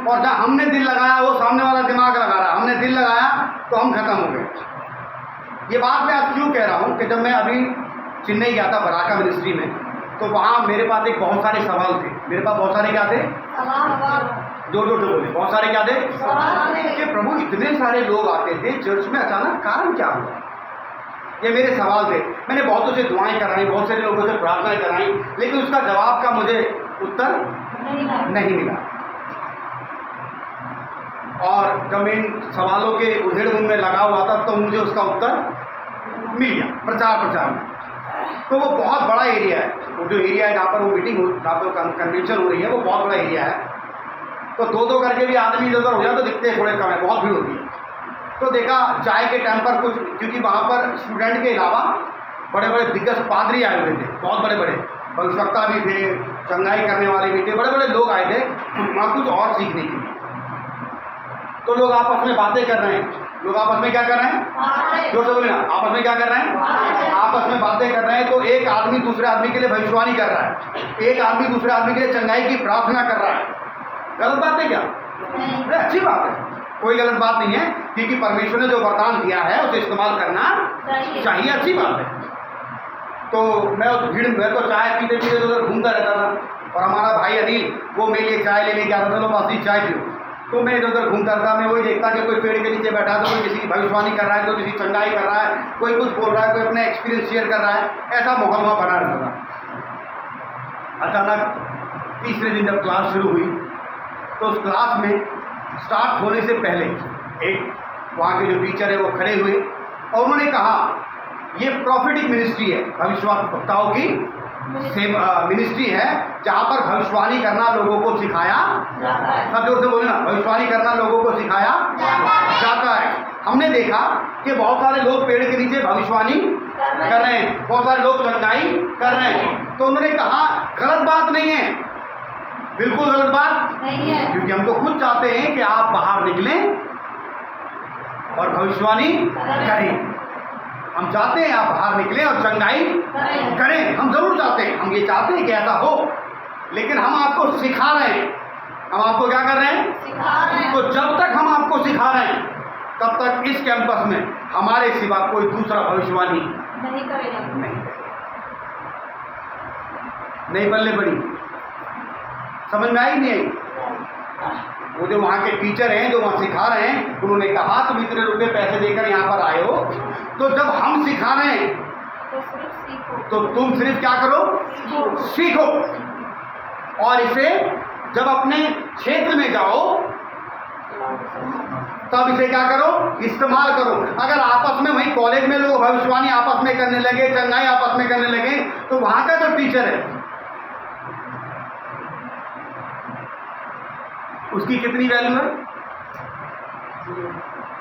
और जहां हमने दिल लगाया वो सामने वाला दिमाग लगा रहा। हमने दिल लगाया तो हम खत्म हो गए। ये बात मैं आज क्यों कह रहा हूं कि जब मैं अभी चेन्नई गया था बराका मिनिस्ट्री में, तो वहाँ मेरे पास एक बहुत सारे सवाल थे। मेरे पास बहुत सारे क्या थे? जोर जोर से बोले। बहुत सारे क्या थे? कि प्रभु इतने सारे लोग आते थे चर्च में, अचानक कारण क्या हुआ? ये मेरे सवाल थे। मैंने बहुतों से दुआएं कराई, बहुत सारे लोगों से प्रार्थनाएं कराई, लेकिन उसका जवाब का मुझे उत्तर नहीं मिला। और जब मैं इन सवालों के उधेड़ में लगा हुआ था तो मुझे उसका उत्तर मिल गया प्रचार में। तो वो बहुत बड़ा एरिया है। वो जो एरिया है जहाँ पर वो मीटिंग जहाँ पर कन्वेंशन हो रही है, वो बहुत बड़ा एरिया है। तो दो करके भी आदमी इधर उधर हो जाए तो दिखते थोड़े कम है, बहुत भीड़ होती है। तो देखा चाय के टाइम पर कुछ, क्योंकि वहाँ पर स्टूडेंट के अलावा बड़े बड़े दिग्गज पादरी आए हुए थे, बहुत बड़े बड़े भविष्यवक्ता भी थे, चंगाई करने वाले भी थे, बड़े बड़े लोग आए थे वहाँ कुछ और सीखने के लिए। तो लोग आपस में बातें कर रहे हैं। लोग आपस में क्या कर रहे हैं? जोर से बोले ना। आपस में क्या कर रहे हैं? आपस में बातें कर रहे हैं। तो एक आदमी दूसरे आदमी के लिए भविष्यवाणी कर रहा है, एक आदमी दूसरे आदमी के लिए चंगाई की प्रार्थना कर रहा है। गलत बात है क्या? अरे अच्छी बात है, कोई गलत बात नहीं है, क्योंकि परमेश्वर ने जो वरदान दिया है उसे इस्तेमाल करना चाहिए। अच्छी बात है। तो मैं उस भीड़ में तो चाय पीते पीते उधर घूमता रहता था, और हमारा भाई अनिल वो मेरे लिए चाय लेने के आता था। लोग बासी चाय पियो। तो मैं इधर उधर घूमता था। मैं वही देखता कि कोई पेड़ के नीचे बैठा तो कोई किसी की भविष्यवाणी कर रहा है, कोई किसी चंगाई कर रहा है, कोई कुछ बोल रहा है, कोई अपना एक्सपीरियंस शेयर कर रहा है। ऐसा माहौल वहाँ बना रहता था। अचानक तीसरे दिन जब क्लास शुरू हुई तो उस क्लास में स्टार्ट होने से पहले एक वहाँ के जो टीचर है वो खड़े हुए और उन्होंने कहा ये प्रॉफिटिक मिनिस्ट्री है, भविष्यवक्ताओं की मिनिस्ट्री है, जहाँ पर भविष्यवाणी करना लोगों को सिखाया जाता है। सब जोर से बोले ना, भविष्यवाणी करना लोगों को सिखाया जाता है। हमने देखा कि बहुत सारे लोग पेड़ के नीचे भविष्यवाणी कर रहे हैं, बहुत सारे लोग चंगाई कर रहे हैं। तो उन्होंने कहा गलत बात नहीं है, बिल्कुल गलत बात नहीं है, क्योंकि हम तो खुद चाहते हैं कि आप बाहर निकलें और भविष्यवाणी करें। हम चाहते हैं आप बाहर निकलें और चंगाई करें। हम जरूर चाहते हैं, हम ये चाहते हैं कि ऐसा हो, लेकिन हम आपको सिखा रहे हैं हम आपको क्या कर रहे हैं? सिखा रहे हैं। तो जब तक हम आपको सिखा रहे हैं तब तक इस कैंपस में हमारे सिवा कोई दूसरा भविष्यवाणी नहीं करेगा। नहीं बल्ले बड़ी समझ में आई नहीं आई? वो जो वहाँ के टीचर हैं जो वहाँ सिखा रहे हैं उन्होंने कहा तुम इतने रुपए पैसे देकर यहाँ पर आए हो, तो जब हम सिखा रहे हैं तो सिर्फ सीखो। तो तुम सिर्फ क्या करो? सीखो। और इसे जब अपने क्षेत्र में जाओ तब इसे क्या करो? इस्तेमाल करो। अगर आपस में वहीं कॉलेज में लोग भविष्यवाणी आपस में करने लगे, चंगाई आपस में करने लगे, तो वहां का जो टीचर है उसकी कितनी वैल्यू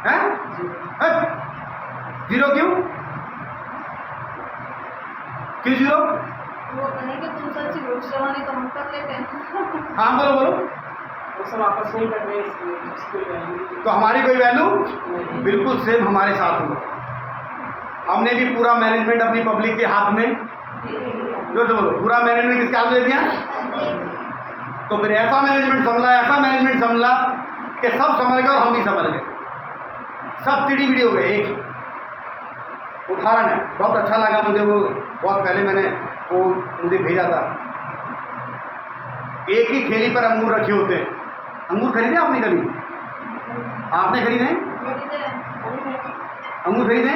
है? जीरो। क्यों जीरो? वो कहेंगे तुम सच्ची भविष्यवाणी तो हम कर लेते हैं। हाँ बोलो बोलो। वो सब आपस में ही कर रहे हैं, इसकी कोई वैल्यू नहीं। तो हमारी कोई वैल्यू? बिल्कुल सेम हमारे साथ हुआ। हमने भी पूरा मैनेजमेंट अपनी पब्लिक के हाथ में, जो बोलो पूरा मैनेजमेंट किसके हाथ में दे दिया? तो फिर ऐसा मैनेजमेंट संभला कि सब समझ गए और हम भी समझ गए, सब टिड़ी बिड़ी हो गए। एक उदाहरण है, बहुत अच्छा लगा मुझे, वो बहुत पहले मैंने वो मुझे भेजा था। एक ही ठेली पर अंगूर रखे होते हैं। अंगूर खरीदे आपने कभी? आपने खरीदे अंगूर? खरीदे?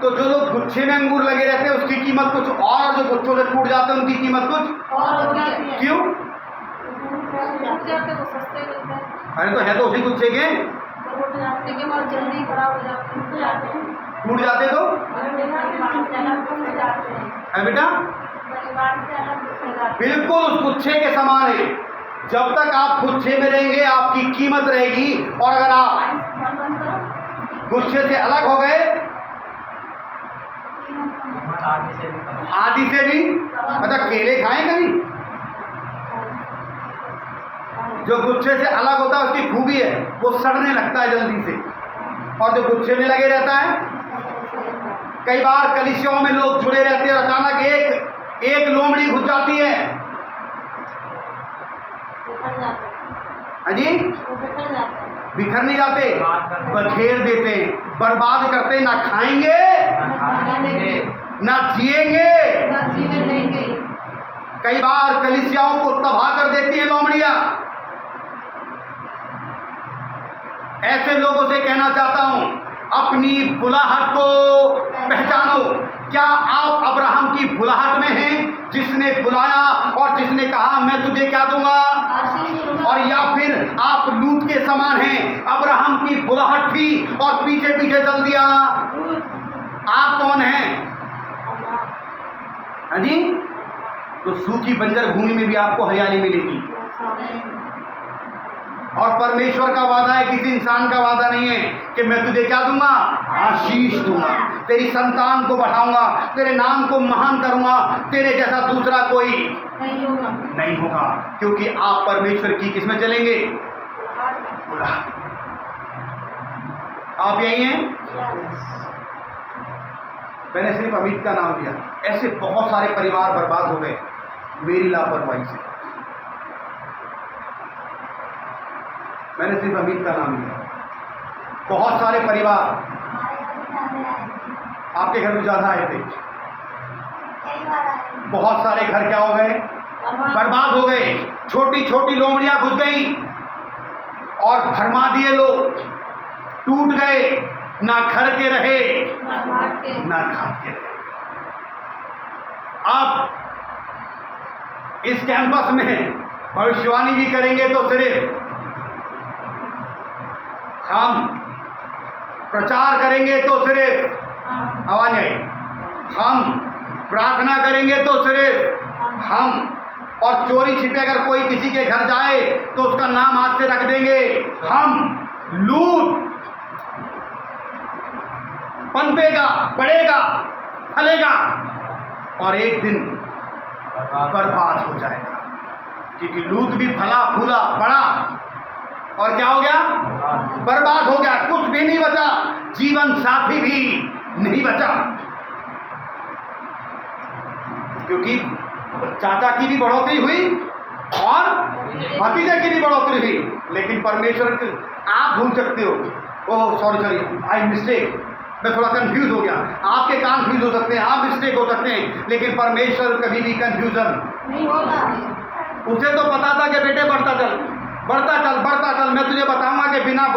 तो जो लोग गुच्छे में अंगूर लगे रहते हैं उसकी कीमत कुछ और जो गुच्छों से टूट जाते हैं उनकी कीमत कुछ और हो जाती है। क्यों? टूट जाते वो सस्ते मिलते हैं। अरे तो है तो उसी गुच्छे के, टूट जाने के बाद जल्दी खराब हो जाते हैं। टूट जाते तो है बेटा, बिल्कुल उस गुच्छे के समान है। जब तक आप गुच्छे में रहेंगे आपकी कीमत रहेगी, और अगर आप गुच्छे से अलग हो गए आदि से भी, मतलब केले खाएं कभी? जो गुच्छे से अलग होता है उसकी खूबी है वो सड़ने लगता है जल्दी से, और जो गुच्छे में लगे रहता है, कई बार कलिसियाओं में लोग जुड़े रहते हैं, अचानक एक लोमड़ी घुस जाती है। अजी बिखर नहीं जाते, बखेर देते हैं, बर्बाद करते, ना खाएंगे ना जिएंगे। कई बार कलिसियाओं को तबाह कर देती है लोमड़ियां। ऐसे लोगों से कहना चाहता हूं, अपनी बुलाहट को पहचानो। क्या आप अब्राहम की बुलाहट में हैं, जिसने बुलाया और जिसने कहा मैं तुझे क्या दूंगा? और या फिर आप लूत के समान हैं, अब्राहम की बुलाहट थी और पीछे पीछे चल दिया? आप कौन हैं? हाँ जी, तो सूखी बंजर भूमि में भी आपको हरियाली मिलेगी। और परमेश्वर का वादा है, किसी इंसान का वादा नहीं है कि मैं तुझे क्या दूंगा? आशीष दूंगा, तेरी संतान को बढ़ाऊंगा, तेरे नाम को महान करूंगा, तेरे जैसा दूसरा कोई नहीं होगा। क्योंकि आप परमेश्वर की किसमें चलेंगे? आप यही हैं? मैंने सिर्फ अमित का नाम लिया, ऐसे बहुत सारे परिवार बर्बाद हो गए मेरी लापरवाही से। मैंने सिर्फ अमित का नाम लिया, बहुत सारे परिवार आपके घर में ज्यादा आए थे, बहुत सारे घर क्या हो गए? बर्बाद हो गए। छोटी छोटी लोमड़ियां घुस गई और भरमा दिए लोग, टूट गए, ना घर के रहे ना घाट के रहे। अब इस कैंपस में भविष्यवाणी भी करेंगे तो सिर्फ हम, प्रचार करेंगे तो सिर्फ आवाज आई, हम प्रार्थना करेंगे तो सिर्फ हम, और चोरी छिपे अगर कोई किसी के घर जाए तो उसका नाम हाथ से रख देंगे हम। लूट पनपेगा, बढ़ेगा, फलेगा और एक दिन बर्बाद हो जाएगा। क्योंकि लूट भी फला फूला बड़ा और क्या हो गया? बर्बाद हो गया, कुछ भी नहीं बचा, जीवन साथी भी नहीं बचा। क्योंकि चाचा की भी बढ़ोतरी हुई और भतीजे की भी बढ़ोतरी हुई। लेकिन परमेश्वर आप भूल सकते हो, ओह सॉरी आई मिस्टेक, मैं थोड़ा कंफ्यूज हो गया। आपके कान फ्यूज हो सकते हैं, आप मिस्टेक हो सकते हैं, लेकिन परमेश्वर कभी भी कंफ्यूजन नहीं होगा। उसे तो पता था कि बेटे बढ़ता चल बढ़ता चल बढ़ता चल, मैं तुझे बताऊंगा कि बिना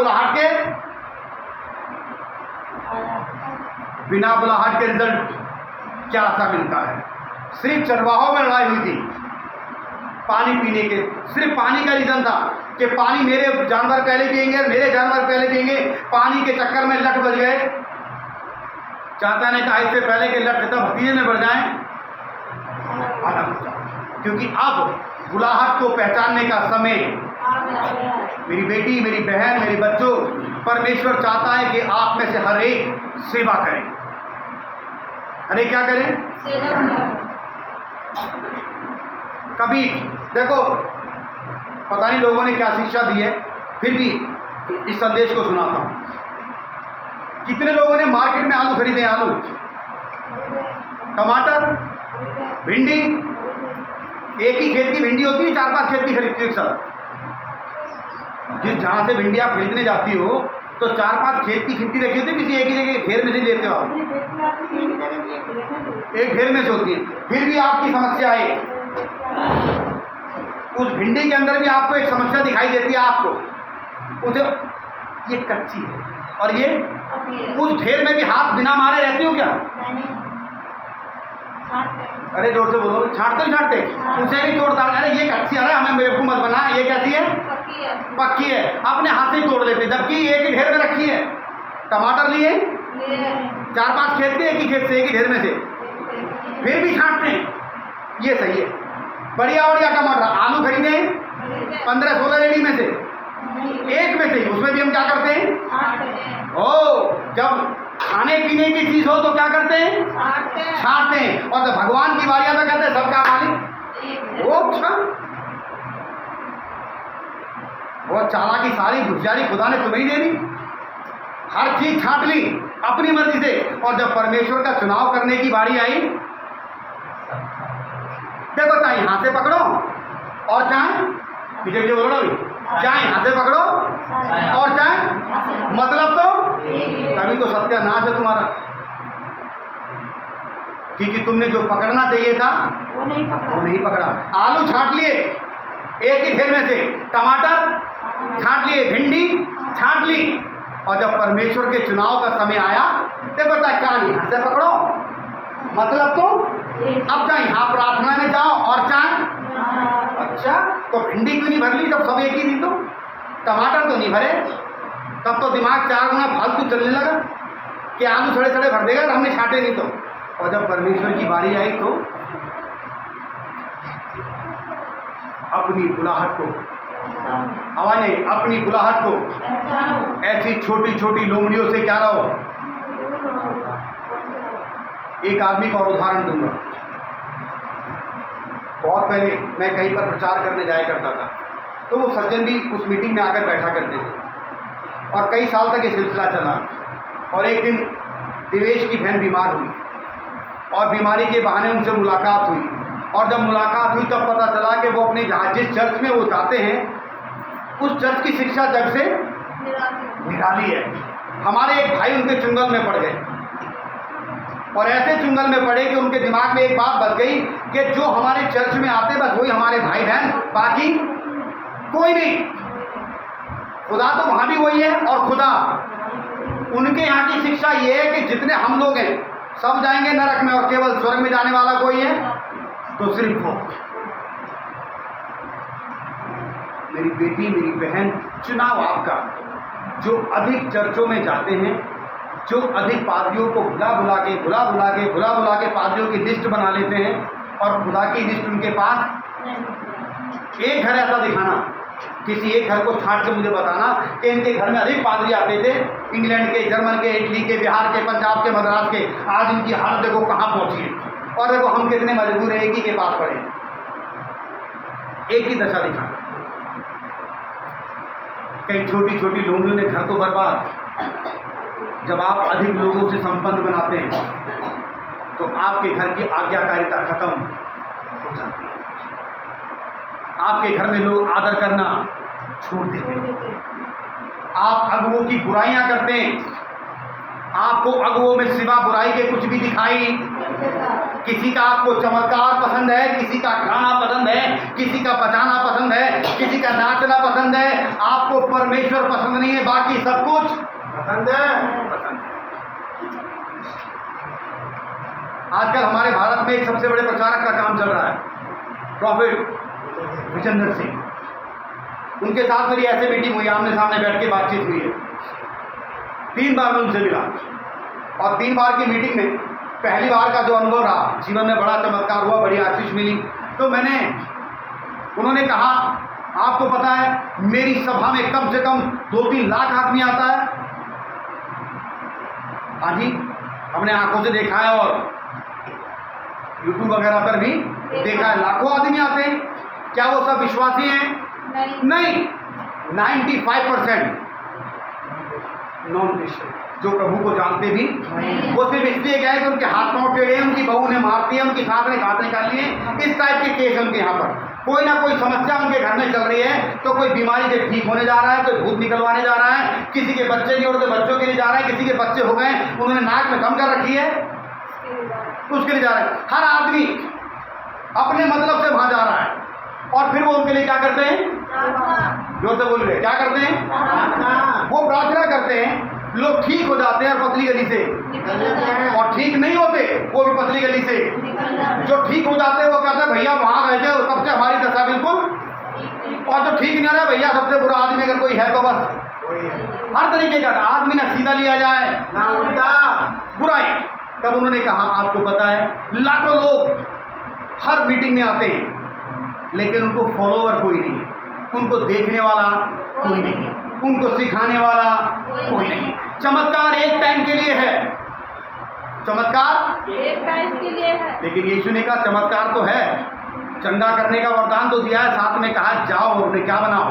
बुलाहट के रिजल्ट क्या सा मिलता है। सिर्फ चरवाहों में लड़ाई हुई थी पानी पीने के, सिर्फ पानी का रीजन था कि पानी मेरे जानवर पहले पिएंगे, मेरे जानवर पहले पिएंगे। पानी के चक्कर में लट बज गए। चाचा ने कहा इससे पहले कि लट खत्म भतीजे में बढ़ जाए अलग हो जाओ, क्योंकि अब बुलाहट को पहचानने का समय। मेरी बेटी, मेरी बहन, मेरे बच्चों, परमेश्वर चाहता है कि आप में से हर एक सेवा करें। अरे क्या करें? कभी देखो, पता नहीं लोगों ने क्या शिक्षा दी है, फिर भी इस संदेश को सुनाता हूं। कितने लोगों ने मार्केट में आलू खरीदे? आलू, टमाटर, भिंडी, एक ही खेत की भिंडी होती है, 4-5 खेत की खरीदती है एक साथ। जिस जहां से भिंडी आप खरीदने जाती हो तो 4-5 खेत की खिट्टी रखी होती है, किसी एक ही जगह घेर में से लेते हो आप, एक घेर में से होती है। फिर भी आपकी समस्या है, उस भिंडी के अंदर भी आपको एक समस्या दिखाई देती है आपको, उसे ये कच्ची है और ये उस घेर में भी हाथ बिना मारे रहती हो क्या? अरे जोर से बोलो, छांटते उसे भी तोड़ता। अरे ये कच्ची है, हमें बेवकूफ मत बना, ये कैसी है? पक्की है। अपने हाथ से ही तोड़ लेते, जबकि एक ही ढेर में रखी है। टमाटर लिए 4-5 खेत के, एक ही खेत से, एक ही ढेर में से, फिर भी छांटते हैं। ये सही है, बढ़िया टमाटर। आलू खरीदे 15-16 रेडी में से, एक में से, उसमें भी हम क्या करते हैं? जब खाने पीने की चीज हो तो क्या करते हैं? छांटते हैं। और जब भगवान की बारी आता कहते हैं सबका मालिक वो। अच्छा, वो चालाकी सारी होशियारी खुदा ने तुम्हें ही दे दी, हर चीज छांट ली अपनी मर्जी से। और जब परमेश्वर का चुनाव करने की बारी आई, देखो चाहे यहां से पकड़ो और चाहे पीछे पीछे बोलो ना भी, चाहे यहां से पकड़ो और चाहे, मतलब तो तभी तो सत्यानाश है तुम्हारा, क्योंकि तुमने जो पकड़ना चाहिए था वो नहीं पकड़ा। आलू छांट लिए एक ही घेर में से, टमाटर छांट लिए, भिंडी छांट ली। और जब परमेश्वर के चुनाव का समय आया, देखो चाहे कान यहां से पकड़ो, मतलब तो अब चाहे यहां प्रार्थना में जाओ और चाहे, अच्छा तो भिंडी क्यों नहीं भर ली जब सब एक ही थी? तो टमाटर तो नहीं भरे, तब तो दिमाग 4 गुना फालतू चलने लगा कि आलू थोड़े थोड़े भर देगा, हमने छांटे नहीं तो। और जब परमेश्वर की बारी आई तो अपनी बुलाहट को, आवाज नहीं, अपनी बुलाहट को ऐसी छोटी छोटी लोमड़ियों से क्या रहो। एक आदमी का और उदाहरण दूंगा। बहुत पहले मैं कहीं पर प्रचार करने जाया करता था, तो वो सज्जन भी उस मीटिंग में आकर बैठा करते थे और कई साल तक ये सिलसिला चला। और एक दिन दिवेश की बहन बीमार हुई और बीमारी के बहाने उनसे मुलाकात हुई। और जब मुलाकात हुई तब पता चला कि वो अपने जिस चर्च में वो जाते हैं उस चर्च की शिक्षा जग से निराली है। हमारे एक भाई उनके चुंगल में पड़ गए और ऐसे चुंगल में पड़े कि उनके दिमाग में एक बात बच गई कि जो हमारे चर्च में आते बस वही हमारे भाई बहन, बाकी कोई नहीं। खुदा तो वहां भी वही है और खुदा उनके यहाँ की शिक्षा ये है कि जितने हम लोग हैं सब जाएंगे नरक में और केवल स्वर्ग में जाने वाला कोई है तो सिर्फ वो। मेरी बेटी, मेरी बहन, चुनाव आपका। जो अधिक चर्चों में जाते हैं, जो अधिक पादरियों को बुला बुला के पादरियों की लिस्ट बना लेते हैं और खुदा की लिस्ट उनके पास। एक घर ऐसा दिखाना, किसी एक घर को छांट के मुझे बताना कि इनके घर में अधिक पादरी आते थे, इंग्लैंड के, जर्मन के, इटली के, बिहार के, पंजाब के, मद्रास के। आज इनकी हालत देखो कहाँ पहुंची है और देखो हम कितने मजबूर हैं, एक ही के पास पड़े, एक ही दशा दिखाना। कई छोटी छोटी लोमड़ियों ने घर तो बर्बाद। जब आप अधिक लोगों से संबंध बनाते हैं तो आपके घर की आज्ञाकारिता खत्म हो जाती है। आपके घर में लोग आदर करना छोड़ देते हैं। आप अगुओं की बुराइयां करते हैं। आपको अगुओं में सिवा बुराई के कुछ भी दिखाई। किसी का आपको चमत्कार पसंद है, किसी का खाना पसंद है, किसी का बचाना पसंद है, किसी का नाचना पसंद है। आपको परमेश्वर पसंद नहीं है, बाकी सब कुछ पसंद है। आजकल हमारे भारत में एक सबसे बड़े प्रचारक का काम चल रहा है, प्रॉफिट विजेंद्र सिंह। उनके साथ मेरी ऐसे मीटिंग हुई, आमने सामने बैठ के बातचीत हुई है। 3 बार मैं उनसे मिला और 3 बार की मीटिंग में पहली बार का जो अनुभव रहा, जीवन में बड़ा चमत्कार हुआ, बड़ी आशीष मिली। तो उन्होंने कहा, आपको पता है मेरी सभा में कम से कम 2-3 लाख आदमी आता है। हाँ जी, हमने आंखों से देखा है और यूट्यूब वगैरह पर भी देखा है, लाखों आदमी आते हैं। क्या वो सब विश्वासी हैं? नहीं। 95% नॉन क्रिश्चियन, जो प्रभु को जानते भी वो सिर्फ इसलिए गए कि उनके हाथ पांव टेढ़े, उनकी बहू ने मार दिया, उनकी सास ने दांत निकाल लिए। इस टाइप के केस उनके यहाँ पर कोई ना कोई समस्या उनके घर में चल रही है। तो कोई बीमारी से ठीक होने जा रहा है, कोई भूत निकलवाने जा रहा है, किसी के बच्चे नहीं और बच्चों के लिए जा रहा है, किसी के बच्चे हो गए, उन्होंने नाक में दम कर रखी है, उसके लिए जा रहा है। हर आदमी अपने मतलब से वहां जा रहा है और फिर वो उनके लिए क्या करते हैं? जोर से बोल रहे, क्या करते हैं? वो प्रार्थना करते हैं। लोग ठीक हो जाते हैं और पतली गली से, और ठीक नहीं होते वो भी पतली गली से। जो ठीक हो जाते हैं वो कहते हैं भैया वहां गए थे तब से हमारी दशा बिल्कुल, और जो ठीक नहीं रहा भैया सबसे बुरा आदमी अगर कोई है तो बस हर तरीके का आदमी ना सीधा लिया जाए ना उल्टा बुराई। तब उन्होंने कहा, आपको पता है लाखों लोग हर मीटिंग में आते हैं लेकिन उनको फॉलोवर कोई नहीं, उनको देखने वाला कोई नहीं, उनको सिखाने वाला कोई नहीं। चमत्कार एक टाइम के लिए है, चमत्कार एक टाइम के लिए है। लेकिन यीशु ने कहा चमत्कार तो है, चंगा करने का वरदान तो दिया है, साथ में कहा जाओ और क्या बनाओ।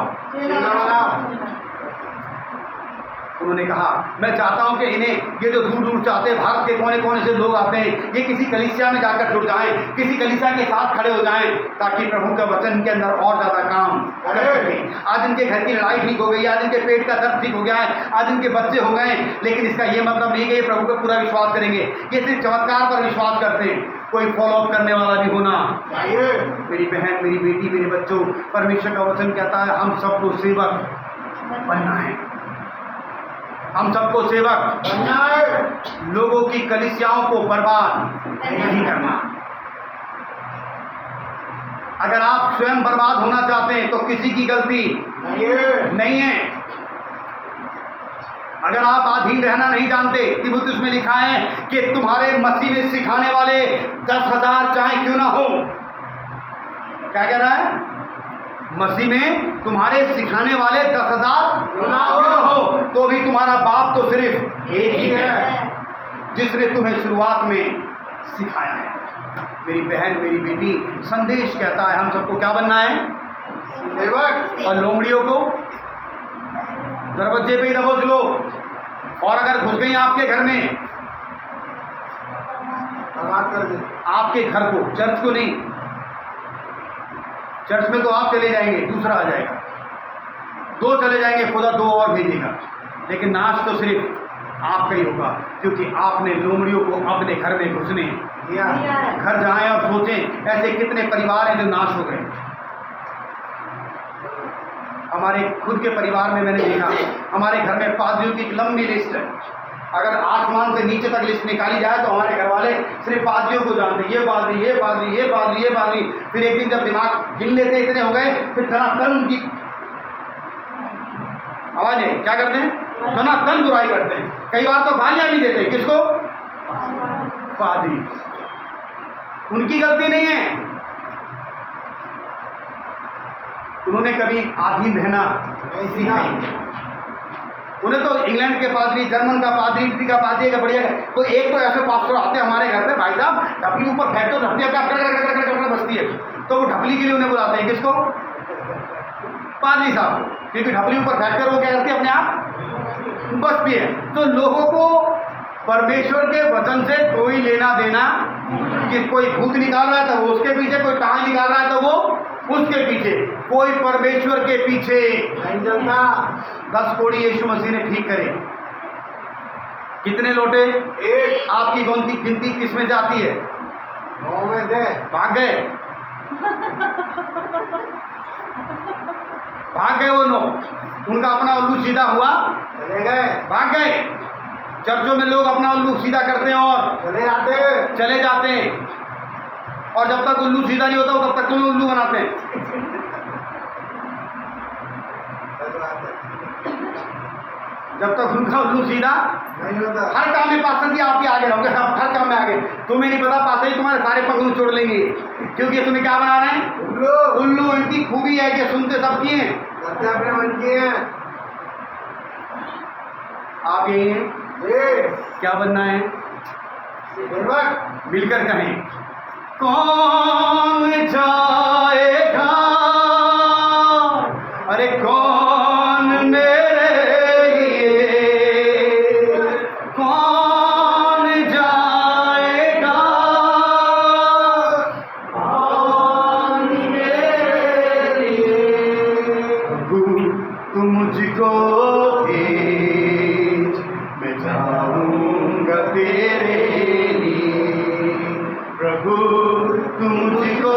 उन्होंने कहा मैं चाहता हूं कि इन्हें ये जो दूर दूर से आते हैं, भारत के कोने कोने से लोग आते हैं, ये किसी कलीसिया में जाकर जुड़ जाएं, किसी कलीसिया के साथ खड़े हो जाएं, ताकि प्रभु का वचन के अंदर और ज्यादा काम कर सके। आज इनके घर की लड़ाई ठीक हो गई, आज इनके पेट का दर्द ठीक हो गया है, आज इनके बच्चे हो गए, लेकिन इसका ये मतलब नहीं कि ये प्रभु पर पूरा विश्वास करेंगे। ये सिर्फ चमत्कार पर विश्वास करते हैं। कोई फॉलोअप करने वाला भी होना चाहिए। मेरी बहन, मेरी बेटी, मेरे बच्चों, परमेश्वर का वचन कहता है हम सबको सेवक बनना है, हम सबको सेवक बनना है, लोगों की कलीसियाओं को बर्बाद नहीं करना। अगर आप स्वयं बर्बाद होना चाहते हैं तो किसी की गलती नहीं है। अगर आप अधीन रहना नहीं जानते, तीमुथियुस में लिखा है कि तुम्हारे मसीह में सिखाने वाले 10,000 चाहे क्यों ना हो। क्या कह रहा है? मसीह में तुम्हारे सिखाने वाले 10,000 क्यों ना हो, तो भी तुम्हारा बाप तो सिर्फ एक ही है जिसने तुम्हें शुरुआत में सिखाया है। मेरी बहन, मेरी बेटी, संदेश कहता है हम सबको क्या बनना है? सेवक। और लोमड़ियों को दरवाजे पे ही दबोच लो, और अगर घुस गई आपके घर में कर दे, आपके घर को, चर्च को नहीं। चर्च में तो आप चले जाएंगे, दूसरा आ जाएगा, 2 चले जाएंगे, खुदा 2 और भेजेगा, लेकिन नाश तो सिर्फ आपका ही होगा, क्योंकि आपने लोमड़ियों को अपने घर में घुसने दिया। घर जाएं और सोचें ऐसे कितने परिवार हैं जो नाश हो गए। हमारे खुद के परिवार में मैंने देखा, हमारे घर में पादरियों की एक लंबी लिस्ट है। अगर आसमान से नीचे तक लिस्ट निकाली जाए तो हमारे घर वाले सिर्फ पादरियों को जानते, ये पादरी, ये पादरी, ये पादरी, ये पादरी। फिर एक दिन जब दिमाग गिन लेते इतने हो गए, फिर धनातन उनकी आवाजें क्या करते हैं? धनातन बुराई करते हैं। कई बार तो गालियां भी देते हैं। किसको? पादरी। उनकी गलती नहीं है, उन्होंने कभी आधीन रहना नहीं सीखा। उन्हें तो इंग्लैंड के पादरी, जर्मन का पादरी, इटली का पादरी का बढ़िया। तो एक तो ऐसे पास्टर आते हैं हमारे घर पे, भाई साहब ढपली ऊपर फेंकते, ढपली अपने बसती है, तो वो ढपली के लिए उन्हें बुलाते हैं। किसको? पादरी साहब, क्योंकि ढपली ऊपर फेंककर वो क्या करती है, अपने आप बसती है। तो लोगों को परमेश्वर के वचन से कोई लेना देना, कि कोई भूत निकाल रहा है तो वो उसके पीछे, कोई टांग निकाल रहा है तो वो उसके पीछे। कोई परमेश्वर के पीछे नहीं चलता। 10 कोड़ी यीशु मसीह ने ठीक करे। कितने लोटे? एक। आपकी गिनती किस में जाती है? 9 में से भाग गए, भाग गए वो लोग। उनका अपना उल्लू सीधा हुआ, चले गए, भाग गए। चर्चों में लोग अपना उल्लू सीधा करते हैं और चले जाते हैं, और जब तक उल्लू सीधा नहीं होता तब तक तुम्हें उल्लू बनाते हैं। जब तक उनका उल्लू सीधा नहीं होता। हर काम में पास जी आप ही आगे रहोगे, हर काम में आगे। तुम्हें नहीं पता पास ही तुम्हारे सारे पंख छोड़ लेंगे, क्योंकि तुम्हें क्या बना रहे हैं? उल्लू। उल्लू। इनकी खूबी है कि सुनते सबकी हैं, करते अपने मन की हैं। आप यही हैं। ये क्या बनना है? सेवक। मिलकर कहें, कौन जाएगा, अरे कौन मेरे लिए, कौन जाएगा, कौन मेरे लिए। प्रभु तुम मुझको भेज, मैं जाऊंगा तेरे लिए। प्रभु तुम मुझको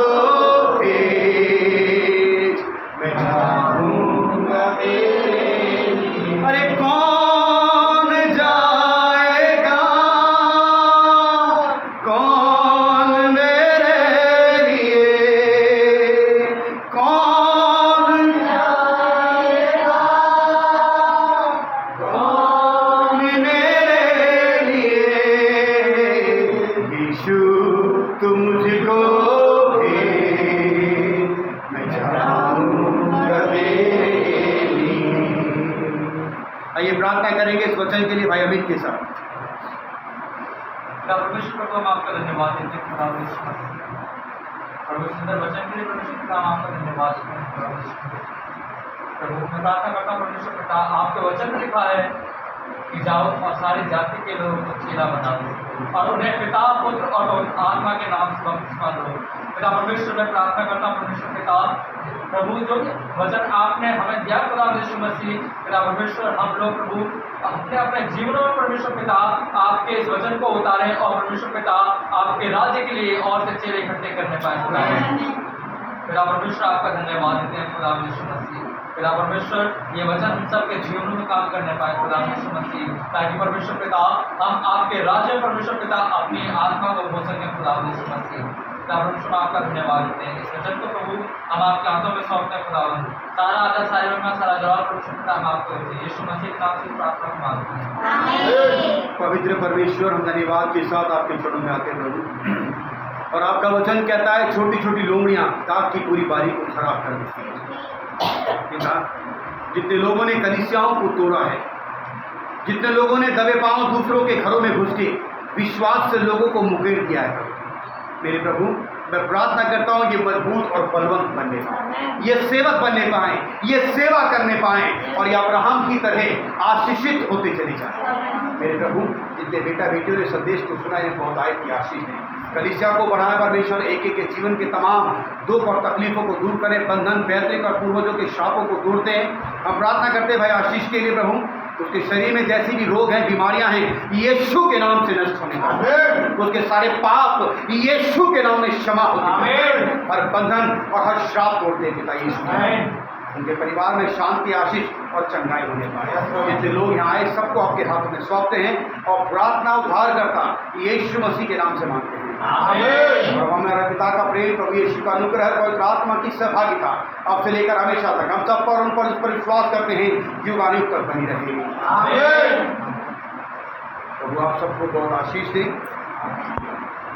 भेज, मैं जाऊंगा तेरे लिए। अरे कौन जाएगा, कौन मेरे लिए, कौन जाएगा, कौन मेरे लिए। यीशु तुम मुझको भेज, मैं जाऊंगा तेरे लिए। आइए प्रार्थना करेंगे इस वचन के लिए भाई अमित के साथ। परमेश्वर को हम आपका धन्यवाद देते हैं खुदा यीशु मसीह। प्रभु सुंदर वचन के लिए परमेश्वर पिता हम आपका धन्यवाद देते हैं खुदा यीशु मसीह। प्रभु मैं प्रार्थना करता हूँ परमेश्वर पिता, आपके वचन में लिखा है कि जाओ और सारी जाति के लोगों को चेला बना दो और उन्हें पिता, पुत्र और आत्मा के नाम से बपतिस्मा दो। पिता परमेश्वर मैं प्रार्थना करता हूँ परमेश्वर पिता, प्रभु जो वचन आपने हमें दिया खुदा यीशु मसीह, पिता परमेश्वर हम लोग प्रभु अपने अपने जीवनों में परमेश्वर पिता आपके इस वचन को उतारें और परमेश्वर पिता आपके राज्य के लिए और से चेले इकट्ठे करने पाए खुदा। पिता परमेश्वर आपका धन्यवाद देते हैं खुदा यीशु मसीह। पिता परमेश्वर ये वचन हम सबके जीवनों में काम करने पाए खुदा यीशु मसीह, ताकि परमेश्वर पिता हम आपके राज्य में परमेश्वर पिता अपनी आत्मा को हो सकें खुदा यीशु मसीह। पिता परमेश्वर आपका धन्यवाद देते हैं। इस वचन को प्रभु हम आपके हाथों में सौंपते हैं खुदा। सारा आदर सारे में सारा जवाब परमेश्वर पिता हम आपको देते हैं। यीशु मसीह के नाम से प्रार्थना मांगते हैं। पवित्र परमेश्वर हम धन्यवाद के साथ आपके चरणों में आते हैं प्रभु, और आपका वचन कहता है छोटी छोटी लोमड़ियाँ दाग की पूरी बारी को खराब कर देती है। पिता जितने लोगों ने कलीसियाओं को तोड़ा है, जितने लोगों ने दबे पांव दूसरों के घरों में घुस के विश्वास से लोगों को मुकेर दिया है, मेरे प्रभु मैं प्रार्थना करता हूँ ये मजबूत और बलवंत बनने पाए, ये सेवक बनने पाए, ये सेवा करने पाए, और ये अब्राहम की तरह आशीषित होते चले जाए। मेरे प्रभु जितने बेटा बेटियों ने संदेश को सुना है बहुत आयत की आशीष है। कलीसिया को बढ़ाए परमेश्वर, एक एक के जीवन के तमाम दुख और तकलीफों को दूर करें, बंधन पैतृक और पूर्वजों के शापों को तोड़ते हैं। हम प्रार्थना करते हैं भाई आशीष के लिए प्रभु, उसके शरीर में जैसी भी रोग हैं, बीमारियां हैं, यीशु के नाम से नष्ट होने पाए, उसके सारे पाप यीशु के नाम में क्षमा होते हैं, हर बंधन और हर श्राप तोड़ते पिता यीशु। उनके परिवार में शांति, आशीष और चंगाई होने पाए। जितने लोग यहाँ आए सबको आपके हाथों में सौंपते हैं और प्रार्थना उद्धार करता यीशु मसीह के नाम से मांगते हैं। और हमारा पिता का प्रेम, प्रभु यीशु का अनुग्रह, पवित्र आत्मा की सहभागिता आपसे लेकर हमेशा तक हम सब पर उन पर उस पर विश्वास करते हैं, युगानुग तक बनी रहेगी। प्रभु आप सबको बहुत आशीष दें।